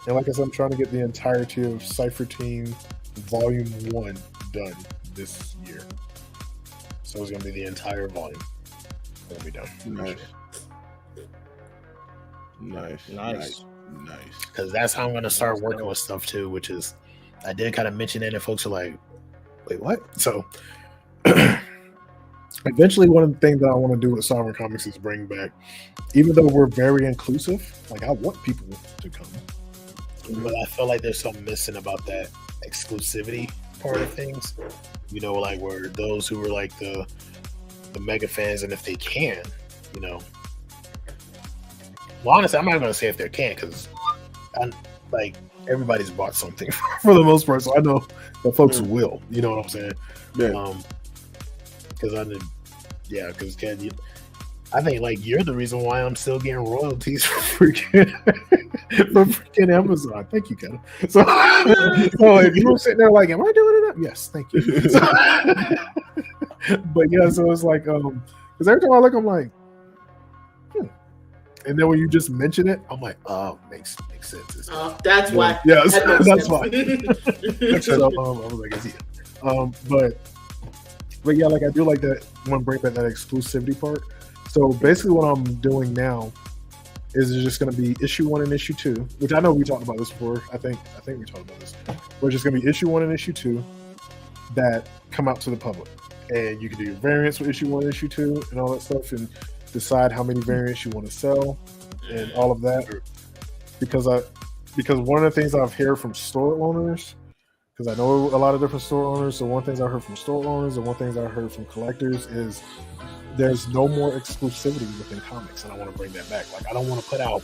And like I said, I'm trying to get the entirety of Cypher Team Volume 1 done this year. So it's going to be the entire volume. It'll be done. Nice. Because that's how I'm going to start working with stuff too, which is, I did kind of mention it and folks are like, wait, what? So eventually one of the things that I want to do with Sovereign Comics is bring back, even though we're very inclusive, like I want people to come. But I feel like there's something missing about that exclusivity part of things. You know, like where those who are like the mega fans, and if they can, you know. Well, honestly, I'm not going to say if they can, because like everybody's bought something for the most part, so I know that folks will. You know what I'm saying? Yeah. Because I think like you're the reason why I'm still getting royalties for freaking Amazon. Thank you, Ken. So if you were sitting there like, am I doing it up? Yes, thank you. But yeah, so it's like, because every time I look, I'm like, and then when you just mention it, I'm like, oh, makes sense. That's why. Yeah, that's why. So I was like, is he? But yeah, like I do like that. Want to bring back that exclusivity part. So basically, what I'm doing now is just going to be issue 1 and issue 2, which I know we talked about this before. I think we talked about this. We're just going to be issue 1 and issue 2 that come out to the public, and you can do your variants with issue 1 and issue 2 and all that stuff, and decide how many variants you want to sell and all of that. Because one of the things I've heard from store owners, because I know a lot of different store owners, so one thing I heard from store owners and one thing I heard from collectors is there's no more exclusivity within comics, and I want to bring that back. Like, I don't want to put out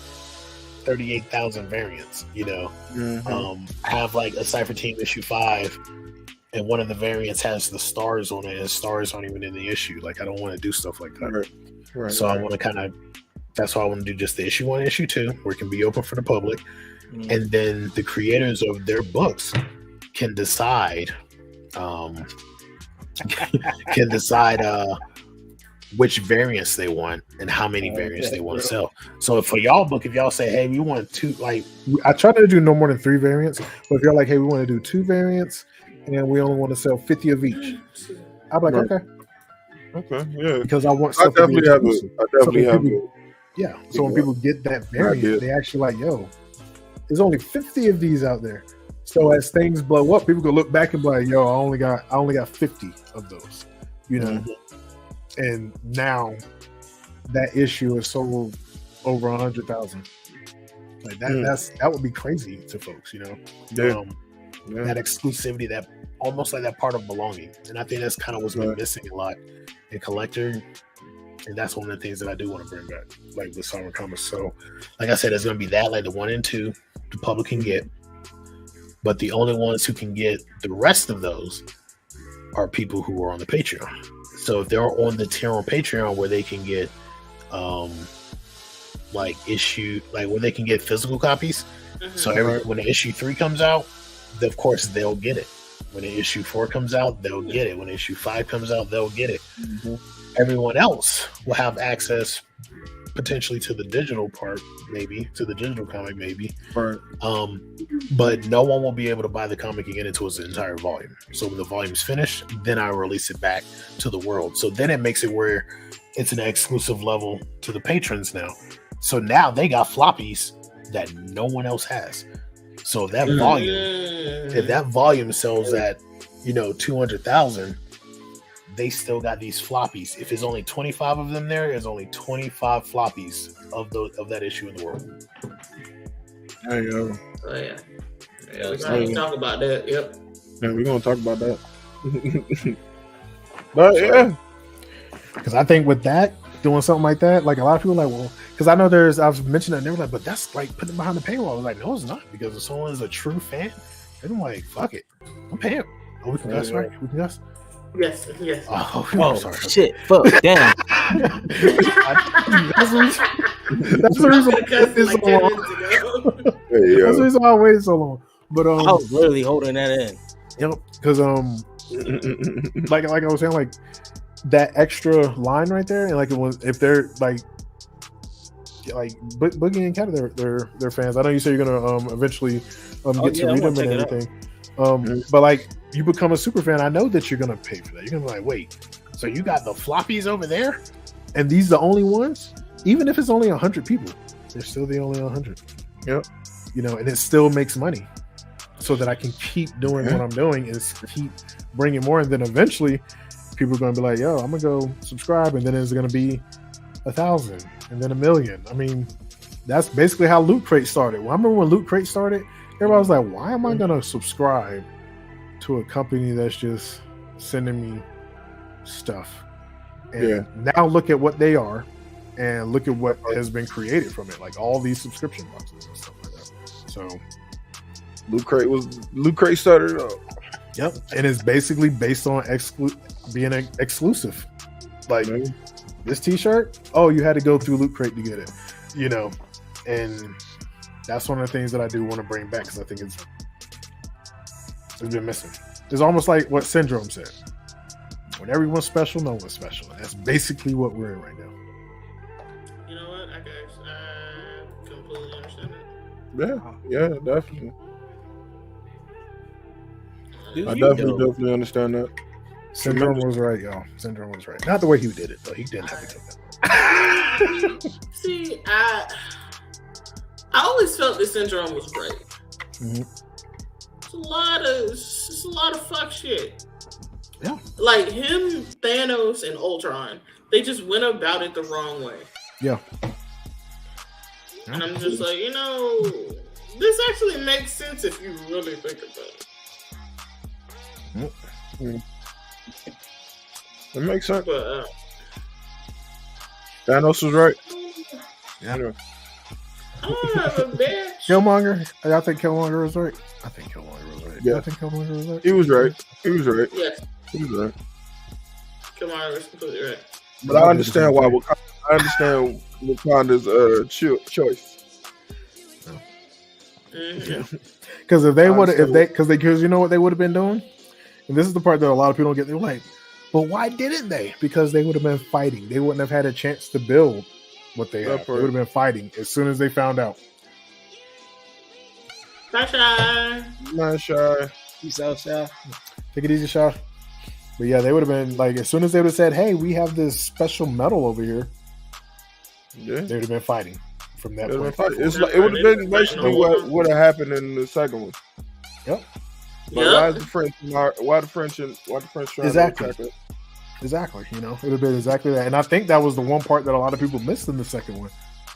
38,000 variants, you know. Have like a Cypher Team issue 5, and one of the variants has the stars on it, and stars aren't even in the issue. Like, I don't want to do stuff like that. Right. So I want to that's why I want to do just the issue 1, issue 2, where it can be open for the public, and then the creators of their books can decide which variants they want and how many variants they want to sell. So for y'all book, if y'all say, hey, we want 2, like I try to do no more than 3 variants, but if you're like, hey, we want to do 2 variants and we only want to sell 50 of each, I'm like, okay, yeah, because I want stuff to be exclusive. Yeah, so when people get that variant, they actually like, yo, there's only 50 of these out there. So as things blow up, people can look back and be like, yo, I only got 50 of those, you know. And now that issue is sold over 100,000. Like that would be crazy to folks, you know. That exclusivity, that almost like that part of belonging. And I think that's kind of what's been missing a lot in collector. And that's one of the things that I do want to bring back, like with Sovereign Comics. So, like I said, it's going to be that, like the 1 and 2, the public can get. But the only ones who can get the rest of those are people who are on the Patreon. So if they're on the tier on Patreon where they can get like where they can get physical copies. So when the issue 3 comes out, of course they'll get it. When the issue 4 comes out, they'll get it. When issue 5 comes out, they'll get it. Everyone else will have access potentially to the digital part, maybe to the digital comic, maybe. Right. But no one will be able to buy the comic again until its entire volume. So when the volume's finished, then I release it back to the world. So then it makes it where it's an exclusive level to the patrons now. So now they got floppies that no one else has. So that volume, if that volume sells at 200,000, they still got these floppies. If there's only 25 of them there's only 25 floppies of that issue in the world. There you go. Oh yeah. We're gonna talk about that. Yep. Yeah, we're gonna talk about that. But yeah. Because I think with that, doing something like that, like a lot of people are like, well, because I know I've mentioned that and they were like, but that's like putting it behind the paywall. I was like, no, it's not, because if someone is a true fan, then I'm like, fuck it, I'm paying. Oh, we can cuss, right? We can cuss. Yes. Oh, sorry. Shit, fuck, damn. That's the reason it's so long. That's the reason why I waited so long. But I was literally holding that in. Yep, because like I was saying, like that extra line right there, and like if they're like Boogie and Cat, they're fans. I know you say you're gonna eventually get to read them and everything. But like you become a super fan, I know that you're gonna pay for that. You're gonna be like, wait, so you got the floppies over there, and these the only ones? Even if it's only 100 people, they're still the only 100. Yep. And it still makes money, so that I can keep doing what I'm doing and keep bringing more, and then eventually people are going to be like, yo, I'm gonna go subscribe, and then it's going to be 1,000 and then 1,000,000. I mean, that's basically how Loot Crate started. Well, I remember when Loot Crate started, everybody was like, why am I going to subscribe to a company that's just sending me stuff? And now look at what they are, and look at what has been created from it, like all these subscription boxes and stuff like that. So Loot Crate started up. Yep, and it's basically based on being exclusive. Like this T-shirt, you had to go through Loot Crate to get it, and that's one of the things that I do want to bring back, because I think it's been missing. It's almost like what Syndrome said: when everyone's special, no one's special. And that's basically what we're in right now. You know what? I completely understand it. Yeah, definitely. I definitely understand that. Syndrome was right, y'all. Syndrome was right. Not the way he did it, though. He didn't have to do that. See, I always felt that Syndrome was great. Mm-hmm. It's just a lot of fuck shit. Yeah. Like him, Thanos, and Ultron, they just went about it the wrong way. Yeah. And I'm just like, this actually makes sense if you really think about it. It makes sense. But, Thanos was right. Yeah. Bitch. Killmonger. I think Killmonger was right. I think Killmonger was right. Yeah. I think Killmonger was right. He was right. Yes. He was right. Killmonger was completely right. But I understand why. I understand Wakanda's choice. Because if they would have, because you know what they would have been doing, and this is the part that a lot of people don't get. They're like, "But why didn't they?" Because they would have been fighting. They wouldn't have had a chance to build what they have. They would have been fighting as soon as they found out. Bye, Shy. Not Shy. Peace out, Shy. Take it easy, Shy. But yeah, they would have been like, as soon as they would have said, "Hey, we have this special metal over here," they would have been fighting. From that point, it would have been basically what would have happened in the second one. Yep. Why is the French? Why the French trying exactly. to attack it? Exactly. It would have been exactly that. And I think that was the one part that a lot of people missed in the second one,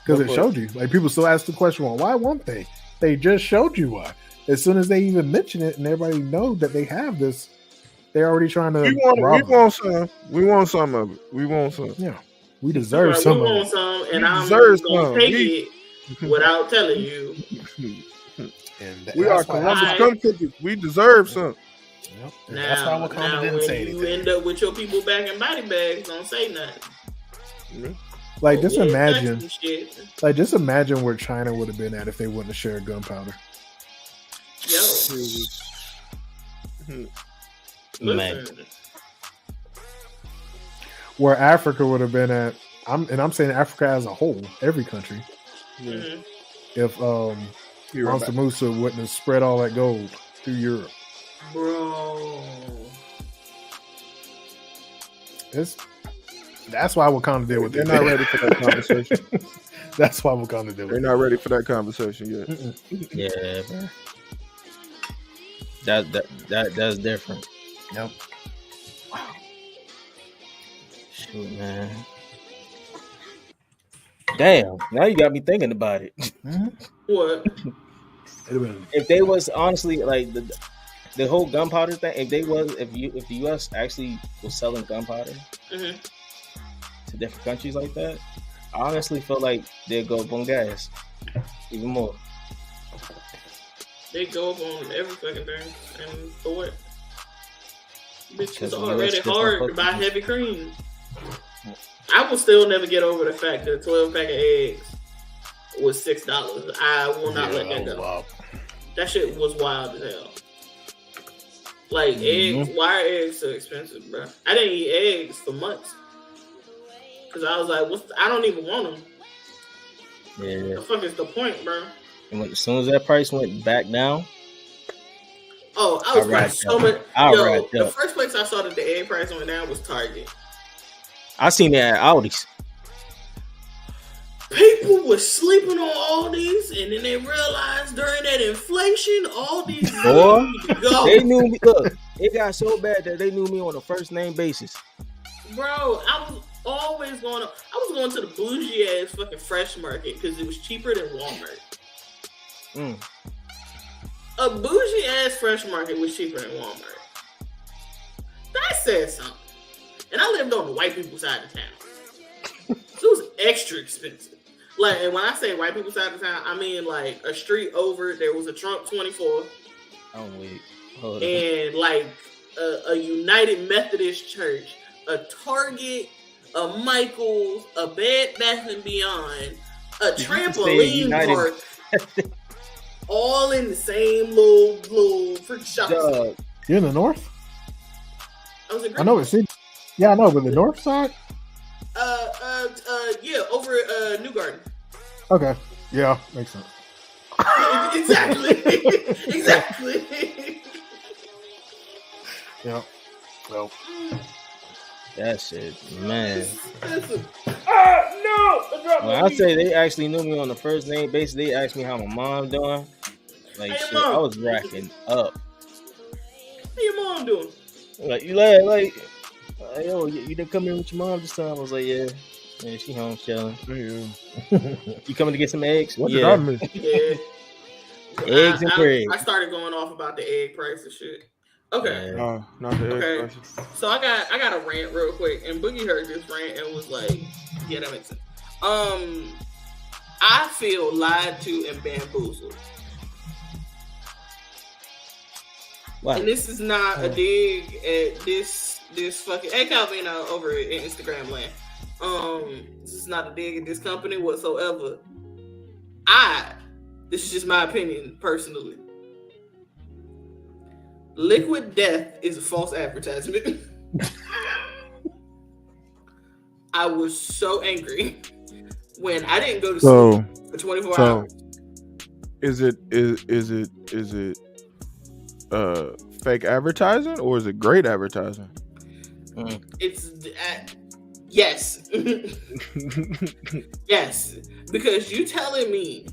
because it showed you. Like, people still ask the question, "Well, why won't they?" They just showed you why. As soon as they even mention it, and everybody know that they have this, they're already trying to. We want some. We want some of it. We want some. Yeah. We deserve some. We want some, and I'm going to take it without telling you. And we are Columbus gum cookies. We deserve some. Yep. Now, that's why Wakanda didn't say anything. You end up with your people back in body bags, don't say nothing. Mm-hmm. Like, just imagine. Like, just imagine where China would have been at if they wouldn't have shared gunpowder. Yo. Man. Where Africa would have been at, I'm saying Africa as a whole, every country. Mm-hmm. If Mansa Musa wouldn't have spread all that gold through Europe. Bro. That's why Wakanda did what they're not ready for that conversation. That's why Wakanda did. They're not ready for that conversation yet. Yeah, bro. That's different. Yep. Wow. Shoot, man. Damn. Now you got me thinking about it. What? If they was honestly like the whole gunpowder thing, if the US actually was selling gunpowder Mm-hmm. to different countries like that, I honestly feel like they'd go up on gas even more. They go up on every fucking thing, and for what? Bitch, it's Because already hard to buy heavy cream. I will still never get over the fact that a 12 pack of eggs was $6. I will not let that go. Wow. That shit was wild as hell. Like, eggs, why are eggs so expensive, bro? I didn't eat eggs for months. Because I was like, I don't even want them. Yeah. The fuck is the point, bro? And as soon as that price went back down, oh, I was buying so much. The first place I saw that the egg price went down was Target. I seen that at Aldi's. People were sleeping on Aldi's, and then they realized during that inflation, Aldi's go. They knew me. Look, it got so bad that they knew me on a first name basis. Bro, I was always going to. I was going to the bougie ass fucking Fresh Market because it was cheaper than Walmart. A bougie ass Fresh Market was cheaper than Walmart. That said something. And I lived on the white people side of town. So it was extra expensive. Like, and when I say white people side of town, I mean like a street over, there was a Trump 24. Oh, wait. Hold and on. Like a United Methodist Church, a Target, a Michael's, a Bed Bath & Beyond, a trampoline park. All in the same little freaking shop. You're in the north? I know it's in. Yeah, I know, but the north side? Yeah, over at New Garden. Okay. Yeah, makes sense. Exactly. Exactly. Yeah. Well. That shit, man. No! When I say they actually knew me on the first name basis, they asked me how my mom doing. Like, hey, shit, mom. I was racking up. How your mom doing? Like, you like, yo, you didn't come here with your mom this time? I was like, yeah, she home chilling. Yeah. You coming to get some eggs? What did I miss? Yeah. Eggs and bread. I started going off about the egg price and shit. Okay. Not the egg prices. So I got a rant real quick, and Boogie heard this rant and was like, yeah, that makes sense. I feel lied to and bamboozled. Wow. And this is not a dig at this fucking Calvino over at Instagram land. This is not a dig at this company whatsoever. This is just my opinion personally. Liquid Death is a false advertisement. I was so angry when I didn't go to sleep for 24 hours. Is it fake advertising or is it great advertising? It's yes. Yes, because you telling me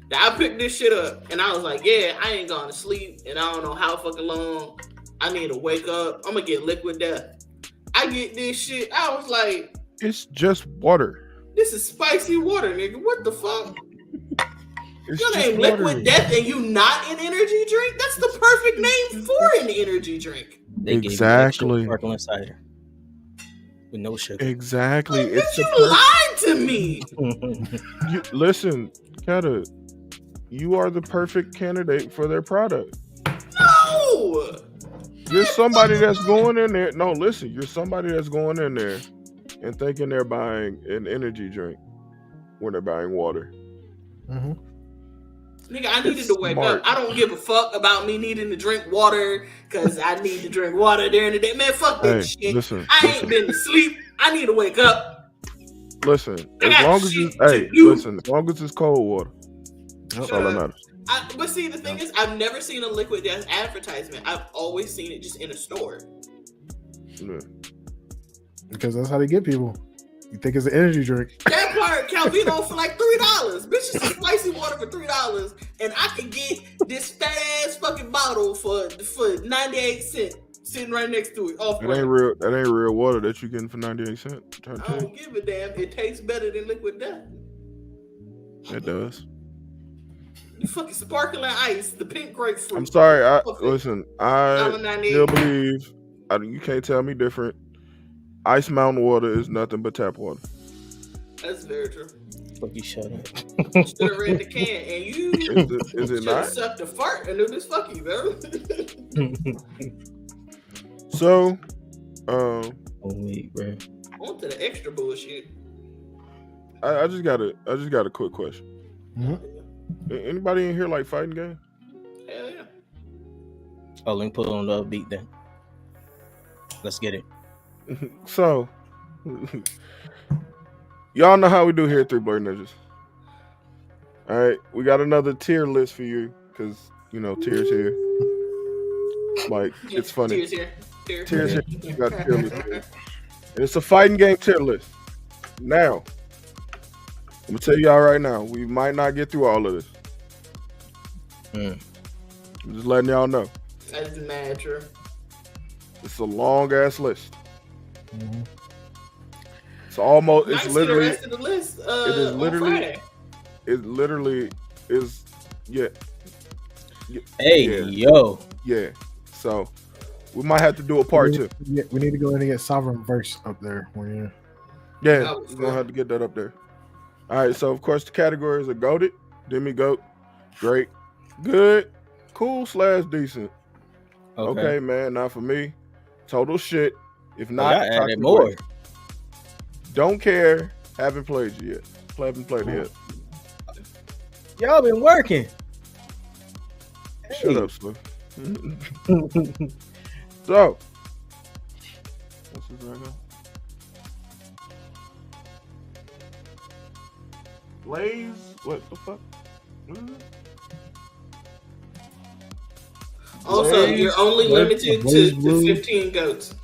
that I picked this shit up and I was like, yeah, I ain't gonna sleep and I don't know how fucking long I need to wake up. I'm gonna get Liquid Death. I get this shit. I was like, it's just water. This is spicy water, nigga. What the fuck? It's your name Liquid Death and you not an energy drink? That's the perfect name for an energy drink. They exactly. Sparkling cider with no sugar. Exactly. Like, you lied to me. Listen, Kata, you are the perfect candidate for their product. No. You're somebody that's going in there. No, listen. You're somebody that's going in there and thinking they're buying an energy drink when they're buying water. Mm-hmm. Nigga, I needed to wake up. I don't give a fuck about me needing to drink water because I need to drink water during the day. Man, fuck that shit. I ain't been to sleep. I need to wake up. Listen, as long as it's cold water. That's all that matters. But see, the thing is, I've never seen a Liquid Death advertisement. I've always seen it just in a store. Yeah. Because that's how they get people. You think it's an energy drink. That part, Calvino for like $3. Bitch, it's spicy water for $3. And I can get this fat ass fucking bottle for 98 cents sitting right next to it. That ain't real water that you getting for 98 cents. I don't give a damn. It tastes better than Liquid Death. It does. You fucking sparkling ice, the pink grapefruit. I'm sorry. I still believe you can't tell me different. Ice Mountain water is nothing but tap water. That's very true. Fuck you, shut up. You should have read the can, and you is it not? Sucked a fart and knew this fuck you, bro. So, wait, bro. On to the extra bullshit. I just got a quick question. Mm-hmm. Anybody in here like fighting game? Hell yeah. Oh, let me put on the beat then. Let's get it. So, y'all know how we do here at 3 Blerd Ninjas. All right, we got another tier list for you because tiers here. Like it's funny. Tiers here. We got a tier list here. And it's a fighting game tier list. Now, I'm gonna tell y'all right now, we might not get through all of this. I'm just letting y'all know. That's mad true. It's a long ass list. Mm-hmm. It's almost. It's literally. The rest of the list, it is literally. On Friday. It literally is. Yeah. Hey, yo. Yeah. So we might have to do a part 2. Yeah, we need to go in and get Sovereign Verse up there. Yeah, we're gonna have to get that up there. All right. So of course the categories are goated, demi-goat, great, good, cool / decent. Okay, man. Not for me. Total shit. If not, I added more. Don't care. Haven't played you yet. Haven't played it yet. Y'all been working. Shut up, Slick. So, what's this right now? Blaze? What the fuck? Also, you're only limited to 15 goats.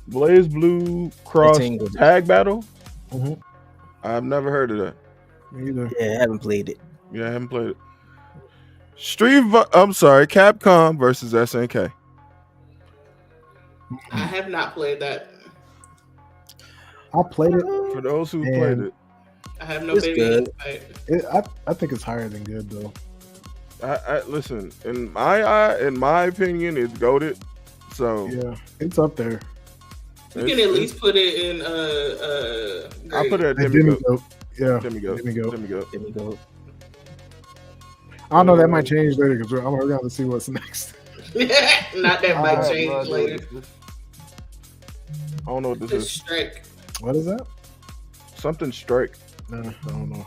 Blaze Blue Cross Tag Battle? Mm-hmm. I've never heard of that. Me either. Yeah, I haven't played it. Yeah, I haven't played it. Capcom versus SNK. I have not played that. I played it. For those who played it. I have no baby. I think it's higher than good though. I listen, in my opinion, it's goated. So yeah, it's up there. You can at least put it in I put it at demi-goat. Yeah, demi-goat. I don't know, that might change later because we're going to have to see what's next. Not that might change later. I don't know what this is. Strike. What is that? Something strike. I don't know.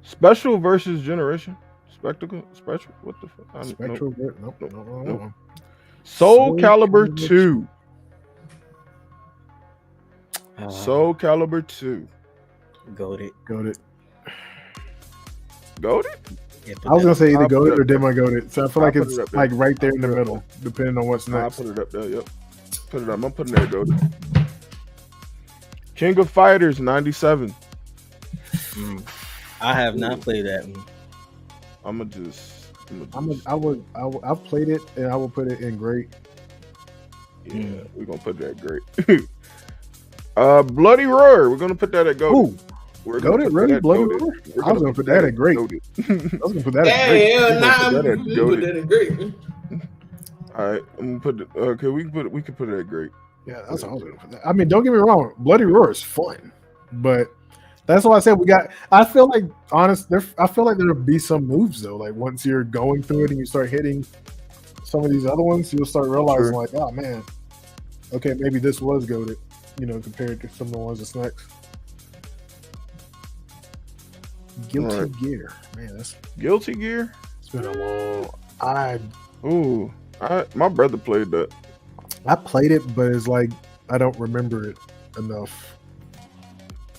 Special versus Generation. Spectacle? Special? What the fuck? Spectral? Nope. Soul Calibur 2. Soul Calibur 2. Goated. Goated? Yeah, I was gonna say either goated or demi-goated. So I feel like it's like right there in the middle, depending on what's next. I'll put it up there. Yep. Put it up. I'm putting that goated. King of Fighters 97. I have not played that one. I've played it and I will put it in great. Yeah, we're gonna put that at great. Bloody Roar. We're gonna put that at goated. We're goated, really? Bloody Roar? I was gonna put that at great. I was gonna put that at great. Put that at great. All right, I'm gonna put it. Okay, we can put it at great. Yeah, that's what I was gonna put that. I mean, don't get me wrong, Bloody Roar is fun, but that's why I said we got. I feel like I feel like there'll be some moves though. Like once you're going through it and you start hitting some of these other ones, you'll start realizing like, oh man, okay, maybe this was goated, compared to some of the ones that's next. Guilty Gear, man, that's Guilty Gear. It's been a long. My brother played that. I played it, but it's like I don't remember it enough.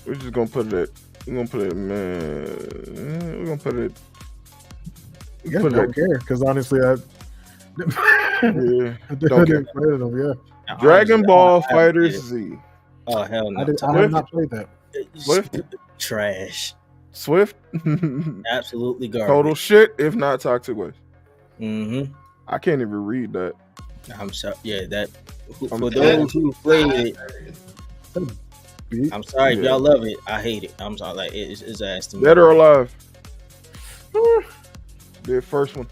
We're just gonna put it. We're gonna put it, man. We're gonna put it. Yeah, I don't care because honestly, I don't care. Play them, yeah. Dragon Ball Fighter Z. Oh hell no! I have not played that. Swift trash. Swift. Absolutely garbage. Total shit. If not toxic waste. Mm-hmm. I can't even read that. I'm sorry. Yeah, that. For those who played it, I'm sorry if y'all love it. I hate it. I'm sorry. Like it's ass to me. Dead or Alive. The first one.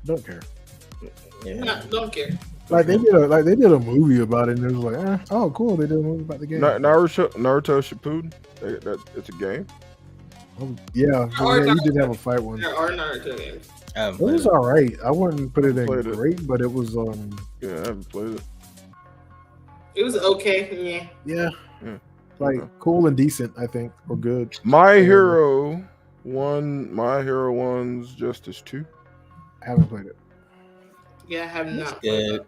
Don't care. Yeah. Don't care. Like they did a movie about it, and it was like, oh, cool, they did a movie about the game. Naruto Shippuden. It's a game. Yeah, you did have a fight one. There are Naruto games. It was all right. I wouldn't put it in great, but it was. Yeah, I haven't played it. It was okay. Yeah. Like cool and decent, I think, or good. My Hero 1's Justice 2. I haven't played it. Yeah, I have not. Good.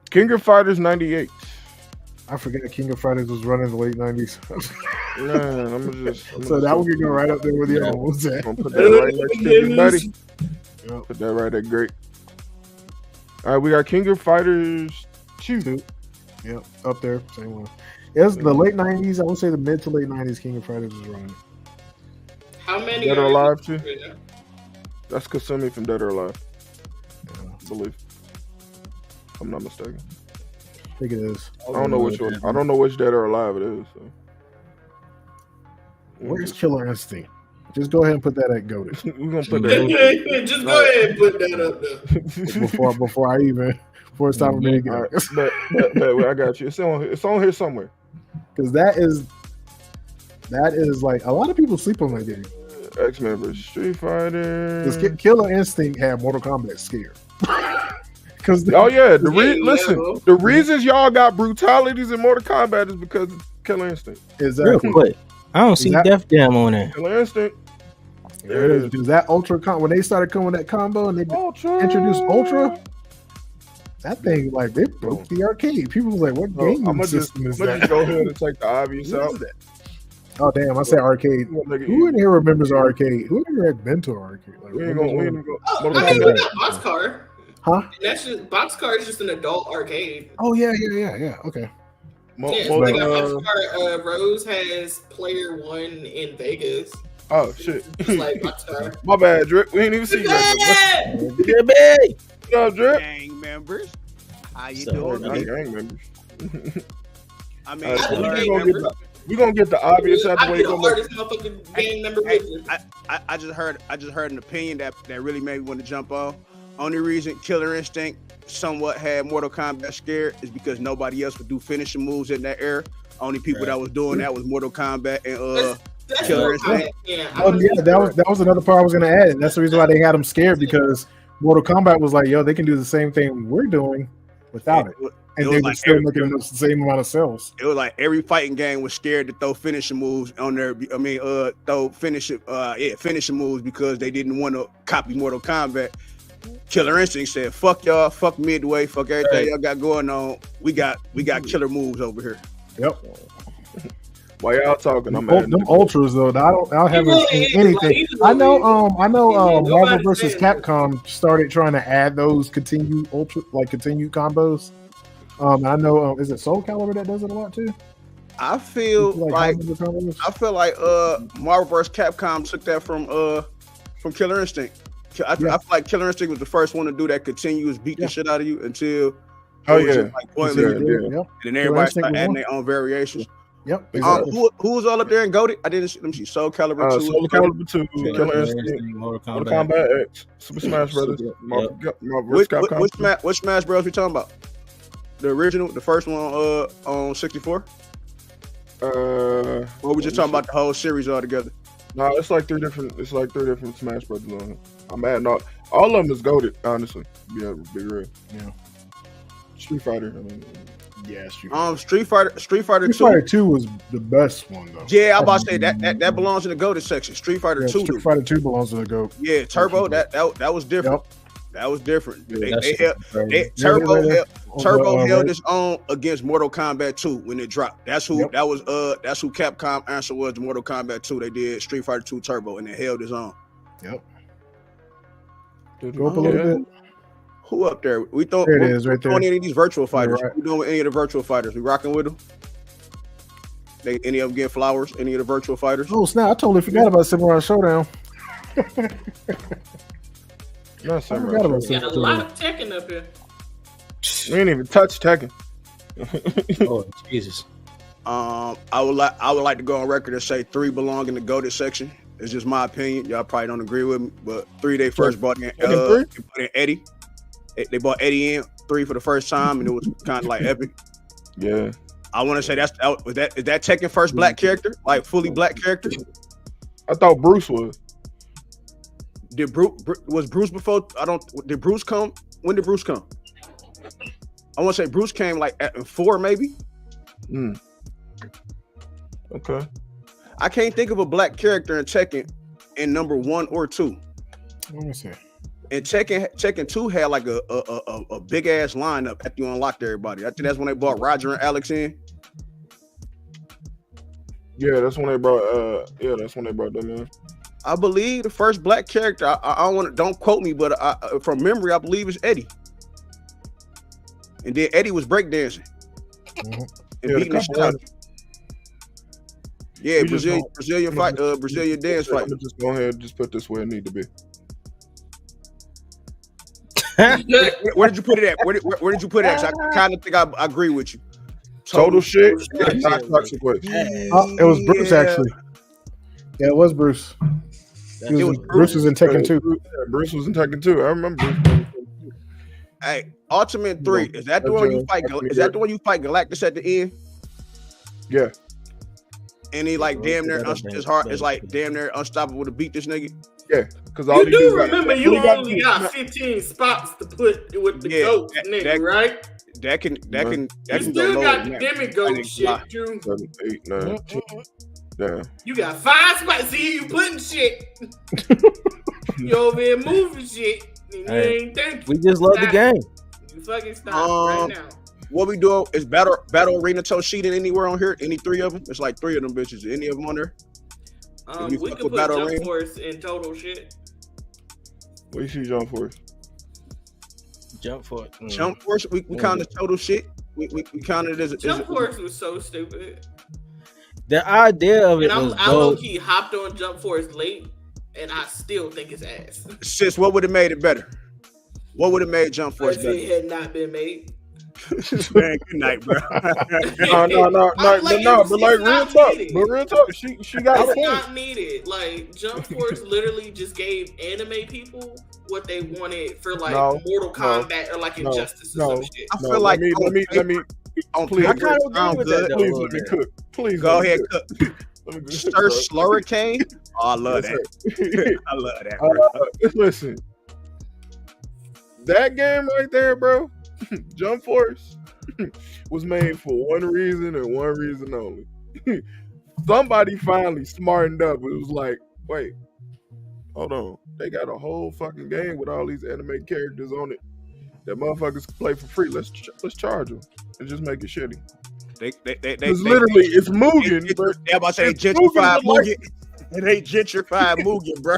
King of Fighters 98. I forget King of Fighters was running in the late 90s. Man, so that one could go right up there with the other ones. I'm gonna put that right next to your buddy. Put that right at great. All right, we got King of Fighters 2. Yep, up there, same one. It's the late 90s. I would say the mid to late 90s. King of Fighters was running. How many? Dead or Alive 2? That's Kasumi from Dead or Alive. I believe. If I'm not mistaken. I think it is. I don't know which one. I don't know which Dead or Alive it is. So. Where's Killer Instinct? Just go ahead and put that at goated. We're gonna put that. Just go ahead and put that up there. before it's time for me to get it. But I got you. It's on here somewhere. Because that is like a lot of people sleep on that game. X-Men vs Street Fighter. Because Killer Instinct had Mortal Kombat scared. The reasons y'all got brutalities in Mortal Kombat is because of Killer Instinct. Exactly. Real quick, I don't see Def Jam on there. Killer Instinct. There it is. Because that Ultra when they started coming with that combo and they introduced Ultra, that thing like they broke the arcade. People was like, "What game system is that?" I'm gonna go ahead and take the obvious out. Oh damn! I said arcade. Who in here remembers arcade? Who in here had been to arcade? Like, we got Boxcar. Huh? That's just Boxcar is just an adult arcade. Oh yeah. Okay. Boxcar. Rose has Player One in Vegas. Oh shit! Just like Boxcar. My bad, Drip. We ain't even see that. What up, Drip? Gang members, how you doing? Gang members. I mean, we're gonna get the obvious out the way. I just heard an opinion that really made me want to jump off. Only reason Killer Instinct somewhat had Mortal Kombat scared is because nobody else would do finishing moves in that era. Only people that was doing that was Mortal Kombat and Killer Instinct. That was another part I was gonna add. That's the reason why they had them scared, because Mortal Kombat was like, yo, they can do the same thing we're doing without it. And they were still making the same amount of cells. It was like every fighting game was scared to throw finishing moves on their. Throw finishing moves because they didn't want to copy Mortal Kombat. Killer Instinct said, "Fuck y'all, fuck Midway, fuck everything y'all got going on. We got killer moves over here." Yep. While y'all talking, I'm them ultras though. I haven't seen anything. I know Marvel vs. Capcom started trying to add those continued combos. I know is it Soul Calibur that does it a lot too? I feel like Marvel vs. Capcom took that from Killer Instinct. I feel like Killer Instinct was the first one to do that continuous beat the shit out of you until pointless. And then everybody started adding their own variations. Yep. Exactly. Who was all up there and goated? I didn't see them. Soul Calibur 2. Soul Calibur 2, Killer Instinct, Mortal Kombat X, Super Smash Brothers, Which Smash Bros. We talking about? The original, the first one on 64? Or we just talking about the whole series altogether? No, it's like three different Smash Brothers on it. I'm adding all of them is goated, honestly. Yeah, be real. Yeah. Street Fighter. I mean, Yeah, Street Fighter 2. Street Fighter 2 was the best one though. Yeah, I'm about to say that belongs in the goated section. Street Fighter 2. Street Fighter 2 belongs to the GOAT. Yeah, Turbo. That was different. Yep. That was different. Yeah, Turbo held its own against Mortal Kombat 2 when it dropped. That's who Capcom answer was to Mortal Kombat 2. They did Street Fighter 2 Turbo and it held its own. Yep. Go up a little bit. Who up there? We thought there it is, right there. Any of these virtual fighters. Right. We doing with any of the virtual fighters? We rocking with them? Any of them get flowers? Any of the virtual fighters? Oh snap! I totally forgot about Samurai Showdown. not We got a lot of Tekken up here. We ain't even touch Tekken. Oh Jesus! I would like to go on record and say 3 belong in the goated section. It's just my opinion. Y'all probably don't agree with me, but 3 they first bought in Eddie. They bought Eddie in 3 for the first time, and it was kind of like epic. Yeah. I want to say is that Tekken first black character, like fully black character? I thought Bruce was. Was Bruce before? Did Bruce come? When did Bruce come? I want to say Bruce came like at 4 maybe. Okay. I can't think of a black character in Tekken in number 1 or 2. Let me see. And Tekken 2 had like a big ass lineup after you unlocked everybody. I think that's when they brought Roger and Alex in. Yeah, that's when they brought them in. I believe the first black character. Don't quote me, but from memory, I believe it's Eddie. And then Eddie was breakdancing and beating the shit out of him. Yeah, Brazilian dance fight. I'm gonna just go ahead and just put this where it need to be. Where did you put it at? Where did you put it at? I kind of think I agree with you. Total shit. Not toxic waste. It was Bruce actually. Yeah, it was Bruce. Bruce was in Tekken 2. Bruce was in Tekken 2. I remember Bruce. Hey, Ultimate 3. Is that the one you fight? Is that the one you fight Galactus at the end? Yeah. And he like damn near his heart is like damn near unstoppable to beat this nigga. Yeah, because you do remember you only got 15 spots to put with the goat nigga, right? That can you still got the demigod shit, too. 7, 8, 9, 10. Yeah. You got 5 spots. See, you putting shit. You over here moving shit. And you ain't thinking. We just love the game. You fucking stop right now. What we do is battle arena Toshiden anywhere on here? Any 3 of them? It's like 3 of them bitches. Any of them on there? We could put Jump Force in total shit. What you see Jump Force? Jump Force. Jump Force. We counted total shit. We counted it as Jump Force was so stupid. The idea of it was I low-key hopped on Jump Force late, and I still think it's ass. Sis, what would have made it better? What would have made Jump Force better? If it had not been made. Man, good night, bro. No, but like real talk, she got it's not needed. Like Jump Force literally just gave anime people what they wanted for like Mortal Kombat or like Injustice or some shit. I feel like let me please. I kind of agree with that. Please let me cook. Please go ahead, cook. Sir Slurricane. Oh, I love that. I love that, bro. Listen, that game right there, bro. Jump Force was made for one reason and one reason only. Somebody finally smartened up. It was like, wait, hold on. They got a whole fucking game with all these anime characters on it that motherfuckers can play for free. Let's charge them and just make it shitty. It's literally it's Mugen. They're about to say gentrified Mugen. It ain't gentrified Mugen, bro.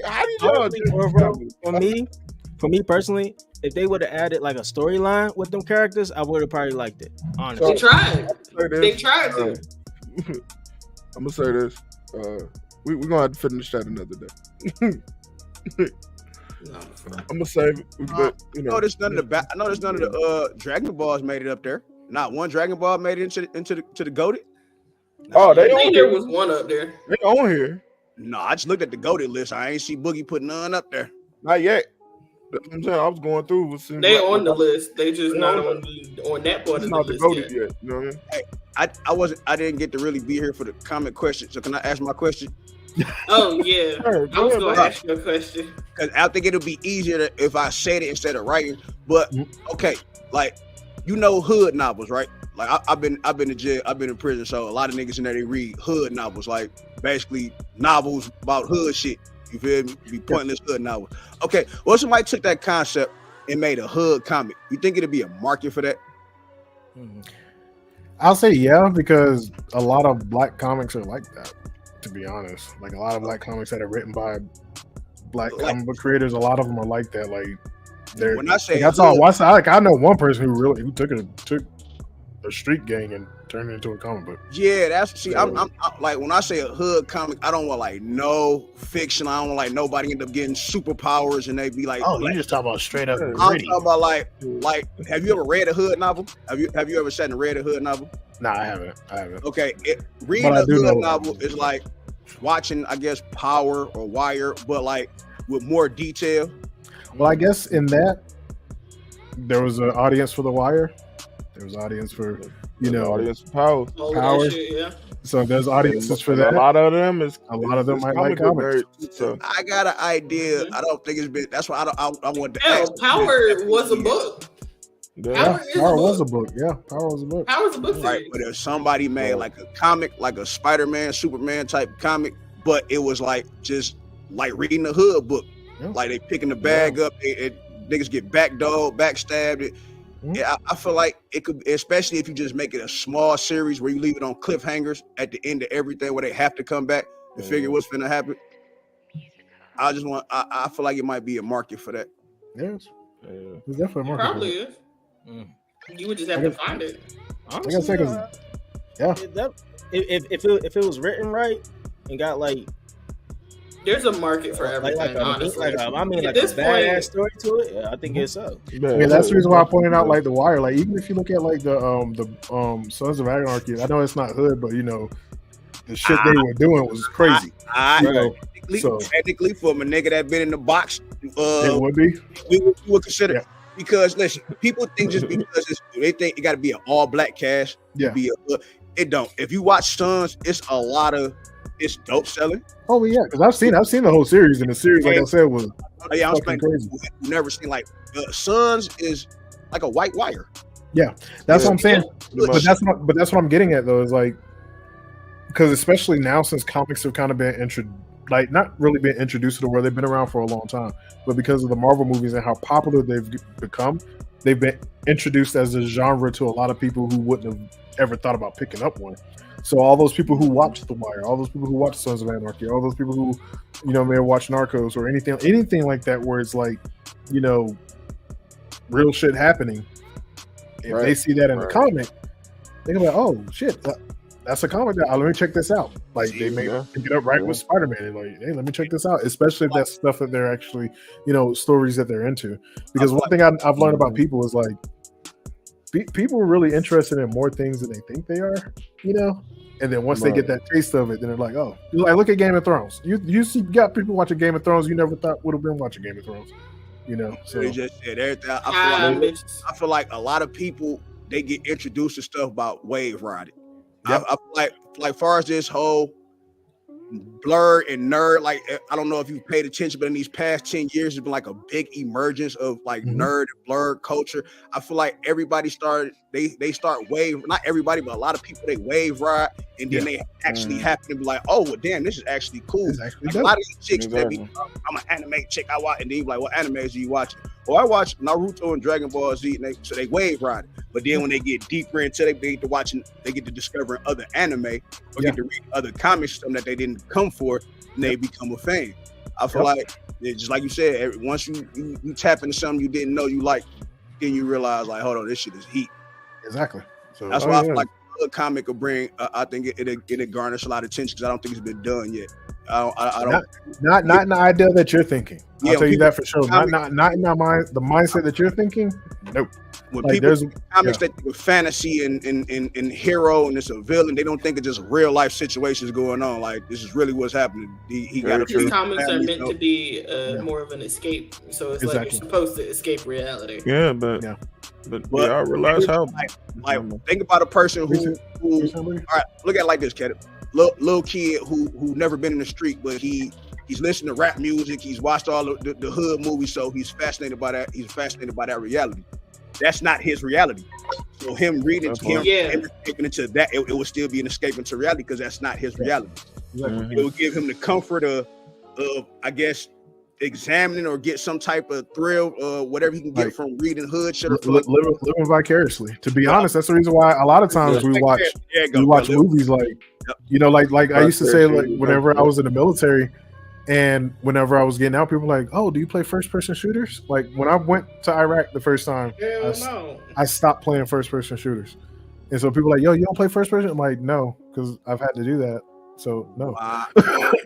How did y'all For me personally, if they would have added like a storyline with them characters, I would have probably liked it. Honestly, they tried. They tried to. I'm gonna say this. We're gonna have to finish that another day. I'm gonna save it. But, I noticed none of the Dragon Balls made it up there. Not one Dragon Ball made it into the GOATed. Oh, they I think there was one up there. They on here. No, I just looked at the GOATed list. I ain't see Boogie put none up there. Not yet. That's what I'm saying. I was going through. They on the list. They just not on that part of the list yet. You know what I mean? Hey, I didn't get to really be here for the comment question. So can I ask my question? Oh yeah, Sure, I was go gonna ahead, ask you a question. Because I think it'll be easier if I said it instead of writing. But okay, like hood novels, right? Like I've been to jail, I've been in prison, so a lot of niggas in there they read hood novels, like basically novels about hood shit. You feel me? Be pointless hood novels. Okay, well somebody took that concept and made a hood comic. You think it'd be a market for that? I'll say yeah, because a lot of black comics are like that. To be honest, like a lot of black comics that are written by black comic book creators, a lot of them are like that. Like they're when I say that's all. Like I know one person who took a street gang and turned it into a comic book. Yeah, I'm like when I say a hood comic, I don't want like no fiction. I don't want like nobody end up getting superpowers and they be like, oh, you just talking about straight up. I'm talking about like have you ever read a hood novel? Have you ever sat and read a hood novel? Nah, I haven't. Okay, reading a hood novel is like watching, I guess, Power or Wire, but like with more detail. Well, I guess in that there was an audience for The Wire. There was an audience for audience for Power. Shit, yeah. So there's audiences for that. A lot of them might like comics. So I got an idea. I don't think it's been. That's why I want to. Hell, Power was a book. Power was a book. Yeah, Power was a book. Power's a book series. Right, but if somebody made like a comic, like a Spider-Man, Superman type comic, but it was like just like reading a hood book, like they picking the bag up, niggas get backstabbed. Yeah, I feel like it could, especially if you just make it a small series where you leave it on cliffhangers at the end of everything, where they have to come back to figure what's gonna happen. I feel like it might be a market for that. Yes, there's definitely a market. Probably is. You would just have to find it. Honestly, if it was written right and got like, there's a market for everything. Honestly, a badass story to it. Yeah, I think it's so. Yeah, that's the reason why I pointed out like The Wire. Like even if you look at like the Sons of Anarchy, I know it's not hood, but the shit they were doing was crazy. Technically, from a nigga that been in the box, it would be. We would consider. Yeah. Because listen, people think just because they think it got to be an all black cast. Yeah. It don't. If you watch Sons, it's dope selling. Oh yeah, because I've seen the whole series, and the series, like I said, was fucking crazy. You've never seen like Sons is like a white wire. Yeah, that's what I'm saying. But that's what I'm getting at though. Is like because especially now since comics have kind of been not really been introduced to the world, they've been around for a long time, but because of the Marvel movies and how popular they've become, they've been introduced as a genre to a lot of people who wouldn't have ever thought about picking up one. So all those people who watched The Wire, all those people who watched Sons of Anarchy, all those people who, may have watched Narcos or anything like that, where it's like, real shit happening. If they see that in a comic, they're like, oh shit, that's a comic. Let me check this out. Like they may pick it up with Spider-Man and like, hey, let me check this out. Especially if that's stuff that they're actually, stories that they're into. Because one thing I've learned about people is like, people are really interested in more things than they think they are, And then once they get that taste of it, then they're like, oh, like look at Game of Thrones. You got people watching Game of Thrones you never thought would have been watching Game of Thrones, So they just said everything. I feel like a lot of people they get introduced to stuff about wave riding. Yep. I feel like far as this whole blur and nerd, like I don't know if you've paid attention, but in these past 10 years, there's been like a big emergence of like nerd and blur culture. I feel like everybody started, they start wave, not everybody, but a lot of people they wave ride, and then they actually happen to be like, oh well, damn, this is actually cool. Like, a lot of these chicks that be, I'm an anime chick, I watch, and they be like, what animes do you watch? Well, I watch Naruto and Dragon Ball Z, and so they wave ride. But then when they get deeper into it, they get to watching, they get to discovering other anime or get to read other comics that they didn't come for, and they become a fan. I feel like, just like you said, once you tap into something you didn't know you like, then you realize like, hold on, this shit is heat. Exactly. So that's why I feel like a comic will bring. I think it'll garnish a lot of attention because I don't think it's been done yet. I don't. Not in the idea that you're thinking. I'll tell you that for sure. Not in the mindset that you're thinking. Nope. When like people comics that with fantasy and hero and it's a villain, they don't think of just real life situations going on. Like this is really what's happening. He got these comics are meant to be more of an escape, so it's like you're supposed to escape reality. Yeah, but I realize how. Like think about a person who all right, look at it like this, Kat. little kid who never been in the street, but he's listening to rap music. He's watched all the hood movies, so he's fascinated by that. He's fascinated by that reality. That's not his reality. So him reading, him escaping into that, it would still be an escape into reality because that's not his reality. It would give him the comfort of I guess, examining or get some type of thrill, whatever he can get from reading hood shit or living vicariously. To be honest, that's the reason why a lot of times we watch movies like, you know, like I used to say, like whenever I was in the military and whenever I was getting out, people were like, oh, do you play first person shooters? Like when I went to Iraq the first time, I stopped playing first person shooters. And so people are like, yo, you don't play first person? I'm like, no, because I've had to do that. So no.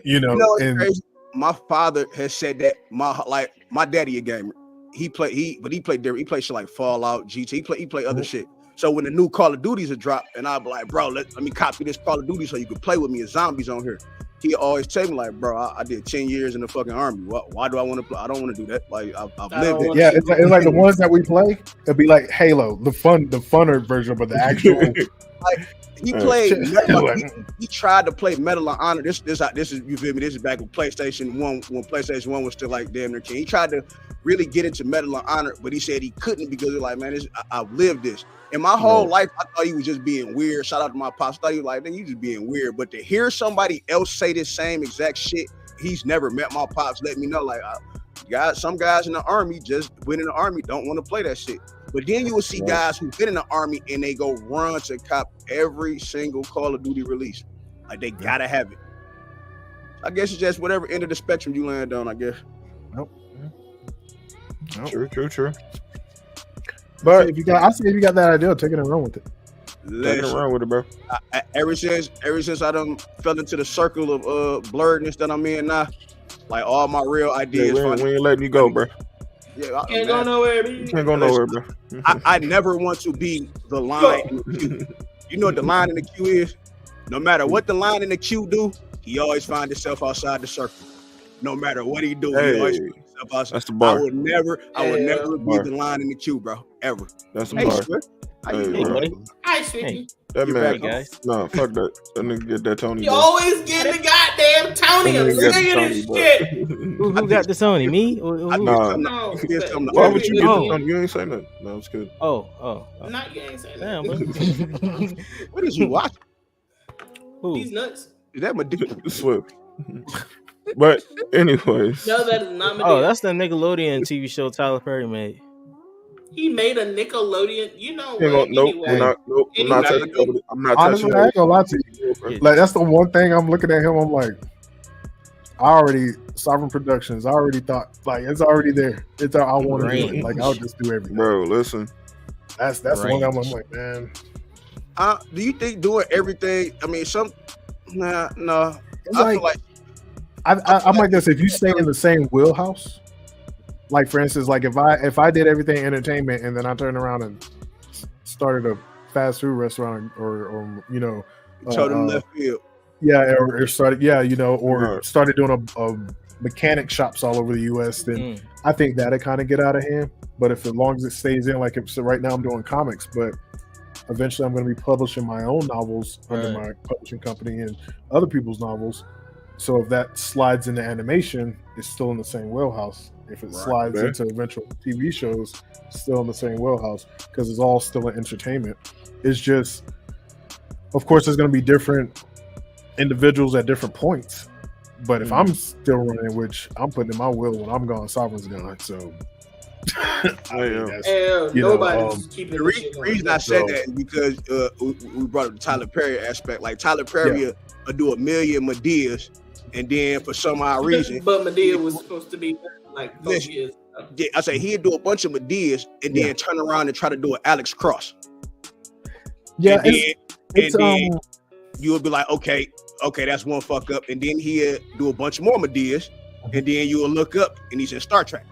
you know and crazy. My father has said that my daddy a gamer. He played different. He played shit like Fallout, GT. He play other shit. So when the new Call of Duties are dropped, and I'll be like, bro, let me copy this Call of Duty so you can play with me as zombies on here. He always tell me like, bro, I did 10 years in the fucking army. Why do I want to play? I don't want to do that. Like I've lived it. Yeah, it's like the ones that we play. It'd be like Halo, the funner version, but the actual. Like he played. He tried to play Medal of Honor. This is you feel me? This is back with PlayStation 1 when PlayStation 1 was still like damn near king. He tried to really get into Medal of Honor, but he said he couldn't because he's like, man, I've lived this. And my whole life, I thought he was just being weird. Shout out to my pops. I thought he was like, you just being weird. But to hear somebody else say this same exact shit, he's never met my pops. Let me know, like, some guys in the army just went in the army don't want to play that shit. But then you will see guys who've been in the army and they go run to cop every single Call of Duty release. Like they gotta have it. I guess it's just whatever end of the spectrum you land on, I guess. Nope. True. But if you got that idea, take it and run with it. Take it and run with it, bro. Ever since I done fell into the circle of blurredness that I'm in now, like all my real ideas. We ain't letting you go, bro. Yeah, can't go nowhere, man. Can't go nowhere, bro. I never want to be the line in the queue. You know what the line in the queue is? No matter what the line in the queue do, he always finds himself outside the circle. No matter what he do, he always finds himself outside. That's the bar. I would never be the line in the queue, bro. Ever. That's the bar. Hey, buddy. Hi, sweetie. That man, no, fuck that. That nigga get that Tony. You always get the goddamn Tony. I'm sick of this shit. Who got the Tony? Me? No. Why would you get the Tony? You ain't say nothing. No, it's good. Oh. Not you ain't saying damn, that. What is you watching? Who? He's nuts. Is that Medea? Swift. But anyways. No, that is not Medea. Oh, that's the Nickelodeon TV show Tyler Perry made. He made a Nickelodeon. You know what? Nope, anyway. I'm not touching it. I'm not honestly, touching I ain't gonna lie to you. Like that's the one thing I'm looking at him. I'm like, Sovereign Productions. I already thought like it's already there. I want to do it. Like I'll just do everything. Bro, listen. That's the one I'm like, man. Do you think doing everything? I mean, no. I feel like I'm like this. If you stay in the same wheelhouse, like for instance, like if I did everything entertainment and then I turned around and started a fast food restaurant or you know, left field. Yeah, or started or started doing a mechanic shops all over the U.S. Then I think that'll kind of get out of hand. But as long as it stays in, like so right now I'm doing comics, but eventually I'm going to be publishing my own novels under my publishing company and other people's novels. So if that slides into animation, it's still in the same wheelhouse. If it slides into eventual TV shows, it's still in the same wheelhouse because it's all still in entertainment. It's just, of course, there's going to be different individuals at different points. But if I'm still running, which I'm putting in my will when I'm gone, Sovereign's gone. So nobody's keeping the reason I said that is because we brought up the Tyler Perry aspect. Like Tyler Perry will do 1 million Medeas, and then for some odd reason, but Medea was supposed to be like 4 years. Yeah, I say he'd do a bunch of Medeas and then turn around and try to do an Alex Cross. Yeah, and then you would be like, okay, that's one fuck up, and then he'd do a bunch more Medeas, and then you will look up and he's in Star Trek.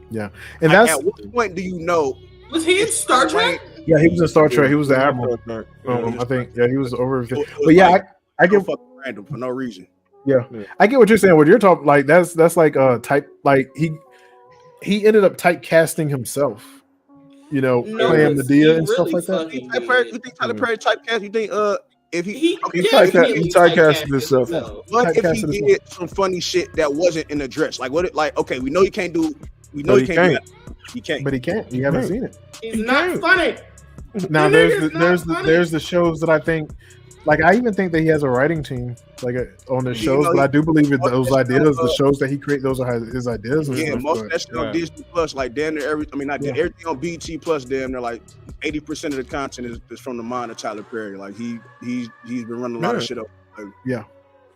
Yeah, and that's at what point do you know? Was he in Star Trek? Yeah, he was in Star Trek. He was the admiral. I think. Yeah, he was over. But yeah, I get random for no reason. Yeah, I get what you're saying. What you're talking like that's like type like he ended up typecasting himself. You know, playing Medea and stuff like that. You think Tyler Perry typecast? You think if he typecasted himself. But if he did some funny shit that wasn't in the dress, like what? Like okay, we know he can't do. We know he can't. He can't. But he can't. You haven't seen it. He's not funny. Now there's the shows that I think, like I even think that he has a writing team on the shows, but I do believe that those ideas, the shows that he creates, those are his ideas. And stuff, most of that shit on Disney Plus, like damn near everything on BT Plus, damn near like 80% of the content is from the mind of Tyler Perry. Like he's been running a lot of shit up. Like,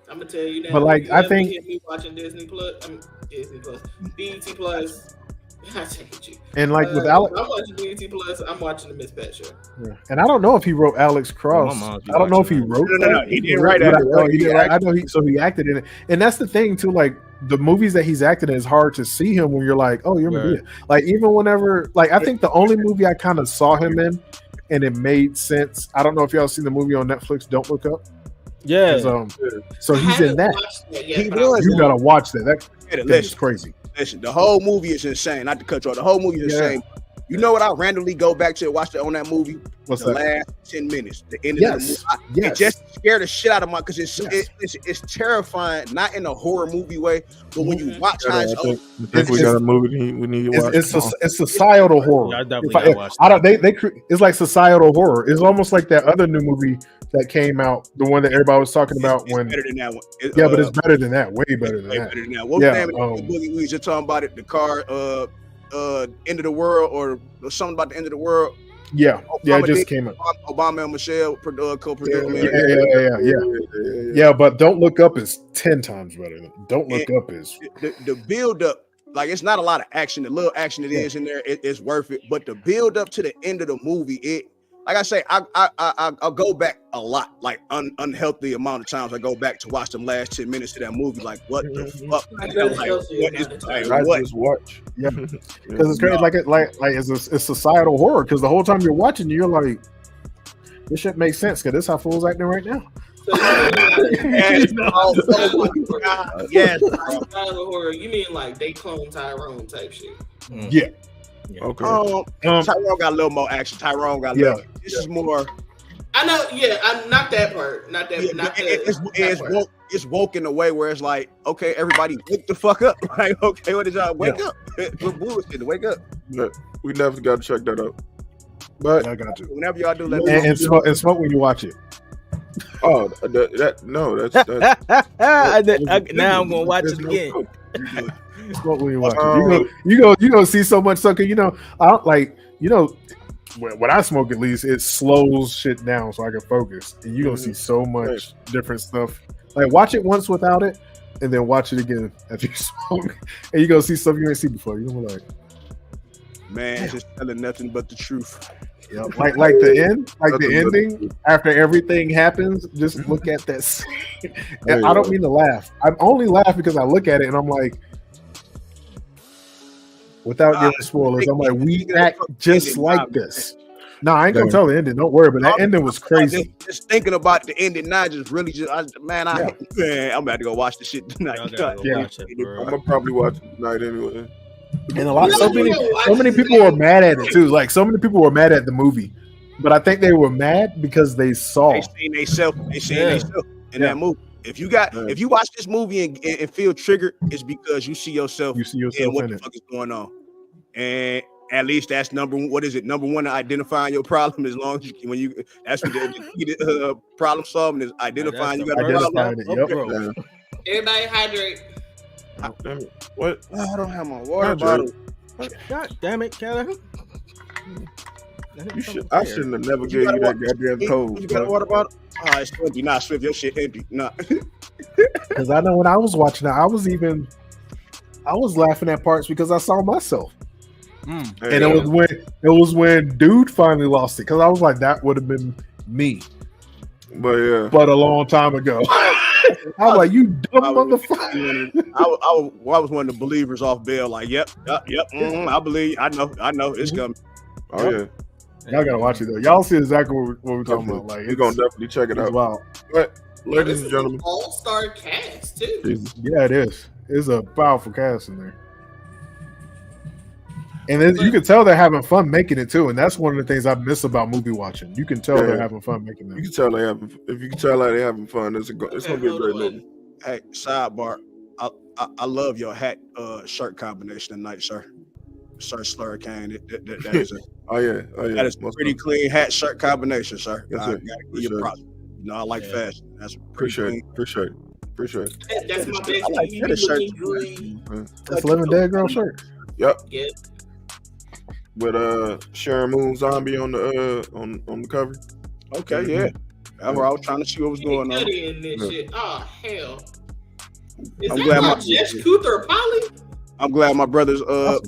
I'm gonna tell you that. But like I think me watching Disney Plus, BT Plus. I take you. And like with Alex, I'm watching BT Plus. I'm watching the Miss Pat show. Yeah. And I don't know if he wrote Alex Cross. I don't know if he wrote. No, he didn't write that. I know he acted in it, and that's the thing too. Like the movies that he's acted in, it's hard to see him when you're like, oh, you're Medea. Like even whenever, like I think the only movie I kind of saw him in, and it made sense. I don't know if y'all seen the movie on Netflix, Don't Look Up. Yeah. So he's in that. You gotta watch that. That's crazy. Listen, the whole movie is insane. Not to cut you off. The whole movie is insane. You know what? I randomly go back to watch it on that movie. What's the that? last 10 minutes, the end of the movie. It just scared the shit out of my because it's terrifying, not in a horror movie way, but when you watch how it's we got a movie we need to watch. It's societal horror. I definitely gotta watch that. It's like societal horror. It's almost like that other new movie that came out, the one that everybody was talking about. It's better than that one. But it's better than that. Way better than that. What name is the movie we were just talking about it? The car, End of the World, or something about the end of the world. Yeah, it just came out. Obama and Michelle co-produced. Yeah, but Don't Look Up is 10 times better. Don't Look Up is the build up. Like it's not a lot of action. The little action it is in there, it's worth it. But the build up to the end of the movie, like I say, I'll go back a lot, like unhealthy amount of times I go back to watch them last 10 minutes of that movie. Like what the fuck? What is watch? Yeah, because it's crazy. Like it's societal horror. Because the whole time you're watching, you're like, this shit makes sense. Because this how fools acting right now. Yes. Horror. You mean like they clone Tyrone type shit? Yeah. Okay. Tyrone got a little more action. Tyrone got a little. This is more. I know. Yeah, I'm not that part. Not that. Not that. It's woke in a way where it's like, okay, everybody wake the fuck up. Like, okay, what did y'all wake up? Bullshit, wake up. But we definitely got to check that out. But I got you. Whenever y'all do, let me know. And smoke when you watch it. Oh, that's now I'm gonna watch it again. Smoke when you watch it. You gonna see so much sucker. I don't like. When I smoke, at least it slows shit down so I can focus. And you're gonna see so much different stuff. Like watch it once without it, and then watch it again after you smoke, and you're gonna see stuff you ain't seen before. You're gonna be like, man, just telling nothing but the truth. Yeah, like the end, like the ending after everything happens. Just look at that scene. And I don't mean to laugh. I only laugh because I look at it and I'm like, without giving spoilers, I'm like, we act just like this. No, I ain't gonna tell the ending. Don't worry, but that ending was crazy. Just thinking about the ending now, I'm about to go watch the shit tonight. I'm gonna probably watch it tonight anyway. And so many people were mad at it too. Like so many people were mad at the movie, but I think they were mad because they saw they seen themselves in that movie. If you watch this movie and feel triggered, it's because you see yourself in what the fuck is going on. And at least that's number one to identifying your problem. As long as that's what the problem solving is, identifying you got a problem. Everybody hydrate. What? I don't have my water bottle. God damn it, Kelly. I shouldn't have never gave you that goddamn code. You got a water bottle? Oh, it's empty. Nah, Swift, your shit empty. Nah. Because I know when I was watching it, I was laughing at parts because I saw myself. And it was when dude finally lost it, because I was like, that would have been me. But a long time ago. I was like, you dumb motherfucker. I was one of the believers off bail. Like, yep. I believe. I know it's coming. Oh yeah. Y'all gotta watch it though. Y'all see exactly what we're talking about. Like, we're gonna definitely check it out. Wow. But ladies and gentlemen, all-star cast too. Yeah, it is. It's a powerful cast in there. And then you can tell they're having fun making it too, and that's one of the things I miss about movie watching. You can tell they're having fun making it. You can tell they having. If you can tell like they're having fun, it's gonna be a great movie. Hey, sidebar. I love your hat shirt combination tonight, sir. Sir Slurricane. That is it. Oh yeah. That is a pretty clean hat shirt combination, sir. Yes, I sir. gotta give you props. You know, I like fashion. That's Appreciate it. That's my best. I like that shirt. That's Living Dead Girl shirt. Yep. Yeah. With Sharon Moon Zombie on the cover. Okay, yeah. That's where I was trying to see what was going on. In this shit. Oh hell. Is I'm that glad my my- Jesh Kuther Polly? I'm glad my brothers I'm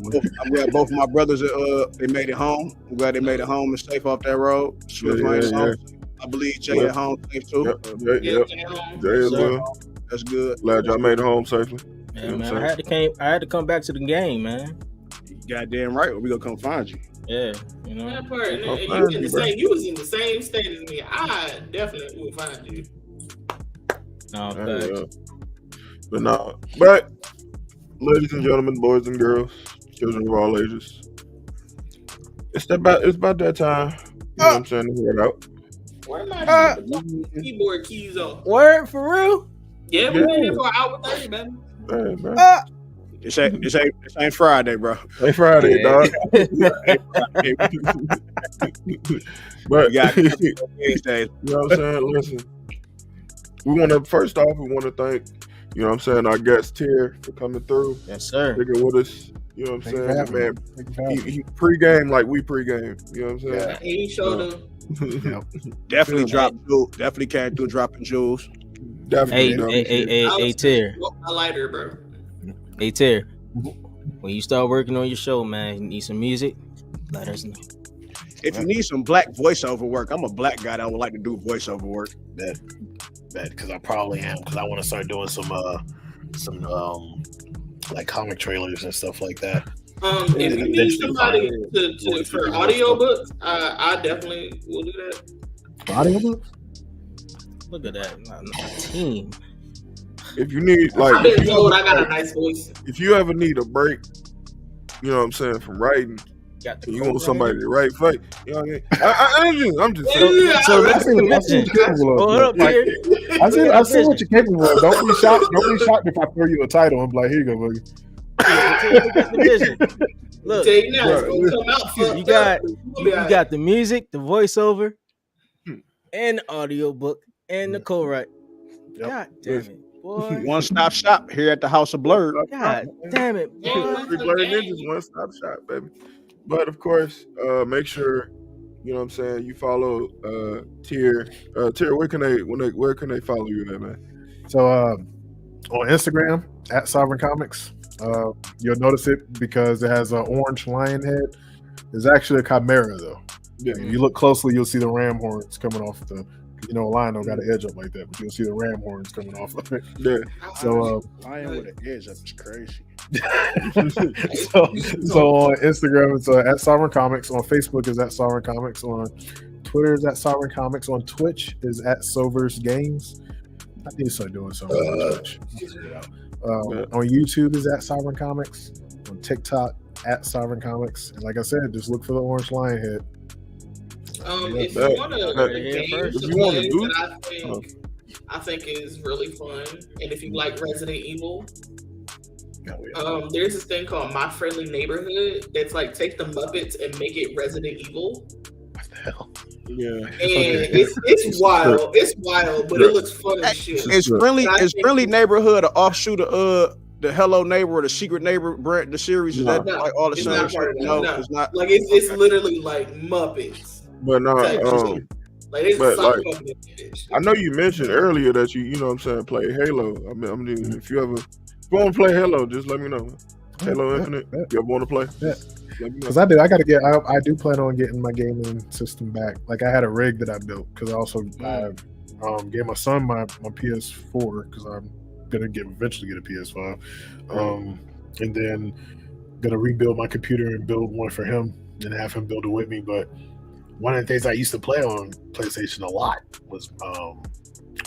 glad both of my brothers they made it home. I'm glad they made it home and safe off that road. Swift lane song. I believe Jay at home safe too. Yep. Jay as well. That's good. Glad y'all made it home safely. Yeah, You know man, what I'm I had to come back to the game, man. Goddamn right. We gonna come find you. Yeah, you know. That part. I'll And find you you, in the bro. same. You was in the same state as me. I definitely will find you. No, facts. But ladies and gentlemen, boys and girls, children of all ages, it's about that time. You know what I'm saying? To head out. Where my keyboard keys on? Word for real? Yeah, we've been here for an hour 30, man. Hey, man. This ain't Friday, bro. Hey, Friday, dog. But We got Wednesday. you know what I'm saying? Listen, we want to first off, we want to thank, you know what I'm saying, our guest here for coming through. Yes, sir. Sticking with us. You know what I'm Thank you for saying, having man? me. Thank you for having me. He pre-game like we pre-game. You know what I'm saying? He showed up. Definitely dropped jewels. Definitely came through dropping jewels. Definitely. Hey, Tier. My lighter, bro. Hey, Tier. When you start working on your show, man, you need some music, let us know. If you need some black voiceover work, I'm a black guy that would like to do voiceover work. That because I probably am, because I want to start doing some like comic trailers and stuff like that. If you need somebody for audiobooks, I definitely will do that. Audiobooks? Look at that, team. If you need I've been told I got a nice voice. if you ever need a break, you know what I'm saying, from writing, you want somebody to write for you. You know what I mean? I'm just saying. So I see what you're capable of. I see what you're capable of. Don't be shocked. Don't be shocked if I throw you a title and be like, here you go, buddy. Look, Tell you now, it's gonna come out you got the music, the voiceover, and the audiobook, and the co-write. God damn it, boy. One-stop shop here at the House of Blurred. God damn it, boy. Three Blurred Ninjas, one-stop shop, baby. But of course, make sure, you know what I'm saying, you follow Tier. Tier, where can they follow you at, man? So on Instagram at Sovereign Comics, you'll notice it because it has an orange lion head. It's actually a chimera though. Yeah. If you look closely, you'll see the ram horns coming off the. You know, a lion don't got an edge up like that, but you'll see the ram horns coming off of it. Yeah. So Lion with an edge up is crazy. so on Instagram it's at Sovereign Comics. On Facebook is at Sovereign Comics. On Twitter is at Sovereign Comics. On Twitch is at Silver's Games. I need to start doing something on Twitch. On YouTube is at Sovereign Comics. On TikTok at Sovereign Comics. And like I said, just look for the orange lion head. If you want to play that I think is really fun, and if you like Resident Evil, there's this thing called My Friendly Neighborhood that's like take the Muppets and make it Resident Evil. What the hell? Yeah, and it's wild. It's wild, but it looks fun as shit. It's Friendly Neighborhood, an offshoot of the Hello Neighbor or the Secret Neighbor brand. The series is that like all the same shit? No, it's not. Like it's literally like Muppets. But no, like I know you mentioned earlier that you know what I'm saying, play Halo. I mean, if you want to play Halo, just let me know. Halo Infinite. You ever want to play? Yeah. Because I do plan on getting my gaming system back. Like I had a rig that I built because I also gave my son my PS4 because I'm gonna eventually get a PS5, and then gonna rebuild my computer and build one for him and have him build it with me. But one of the things I used to play on PlayStation a lot was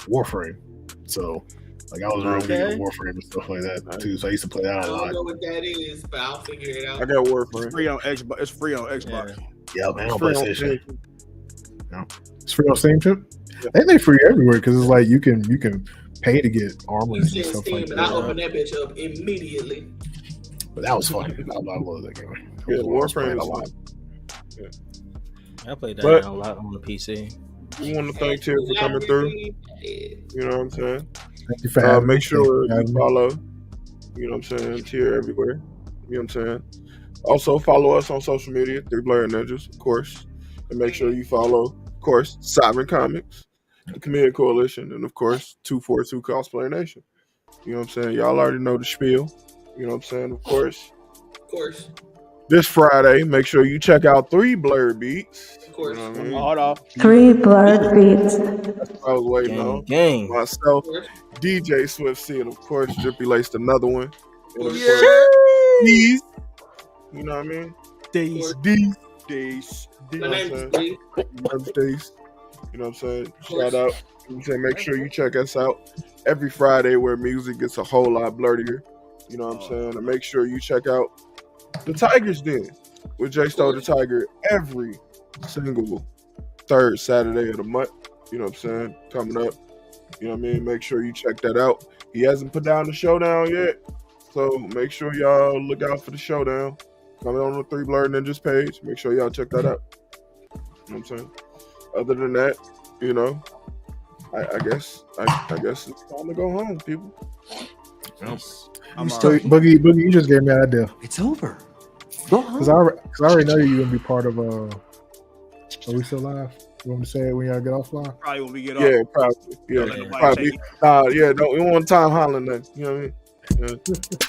Warframe. So Like I was real big into Warframe and stuff like that too. So I used to play that I a lot. don't know what that is, but I'll figure it out. I got Warframe. It's free on Xbox. It's free on Xbox. Yeah, man, on PlayStation. It's free on Steam too. I think they're free everywhere because it's like you can pay to get armor and stuff Steam, like and I open that bitch up immediately. But that was fun. I love that game. Yeah, Warframe a lot. I played that a lot on the PC. We want to thank Tier for coming through. You know what I'm saying? Thank you for having Make me. sure you follow. You know what I'm saying? Tier everywhere. You know what I'm saying? Also follow us on social media, 3blerdninjas, of course, and make sure you follow, of course, Sovereign Comics, the Community Coalition, and of course 242 Cosplay Nation. You know what I'm saying? Y'all already know the spiel. You know what I'm saying? Of course. This Friday, make sure you check out 3 Blerd Beats. Of course. You know what I mean? Hold off. 3 Blerd Beats. That's what I was waiting on. Gang. Myself, DJ Swift C, and of course, Drippy laced another one. And of course, D's. You know what I mean? D's. My name's Dee. Days. You know what I'm saying? Shout out. You know what I'm saying? Make sure you check us out every Friday where music gets a whole lot blurtier. You know what I'm saying? And make sure you check out The Tiger's Den with J Stowe the Tiger every single third Saturday of the month. You know what I'm saying? Coming up. You know what I mean? Make sure you check that out. He hasn't put down the showdown yet. So make sure y'all look out for the showdown. Coming on the 3 Blerd Ninjas page. Make sure y'all check that out. You know what I'm saying? Other than that, you know, I guess it's time to go home, people. Boogie, you just gave me an idea. It's over. Go home. Because I already know you're gonna be part of. Are we still live? You want me to say it when y'all get off live? Probably when we get off. Yeah, probably. Yeah, probably. We don't want time hollering that. You know what I mean? Yeah.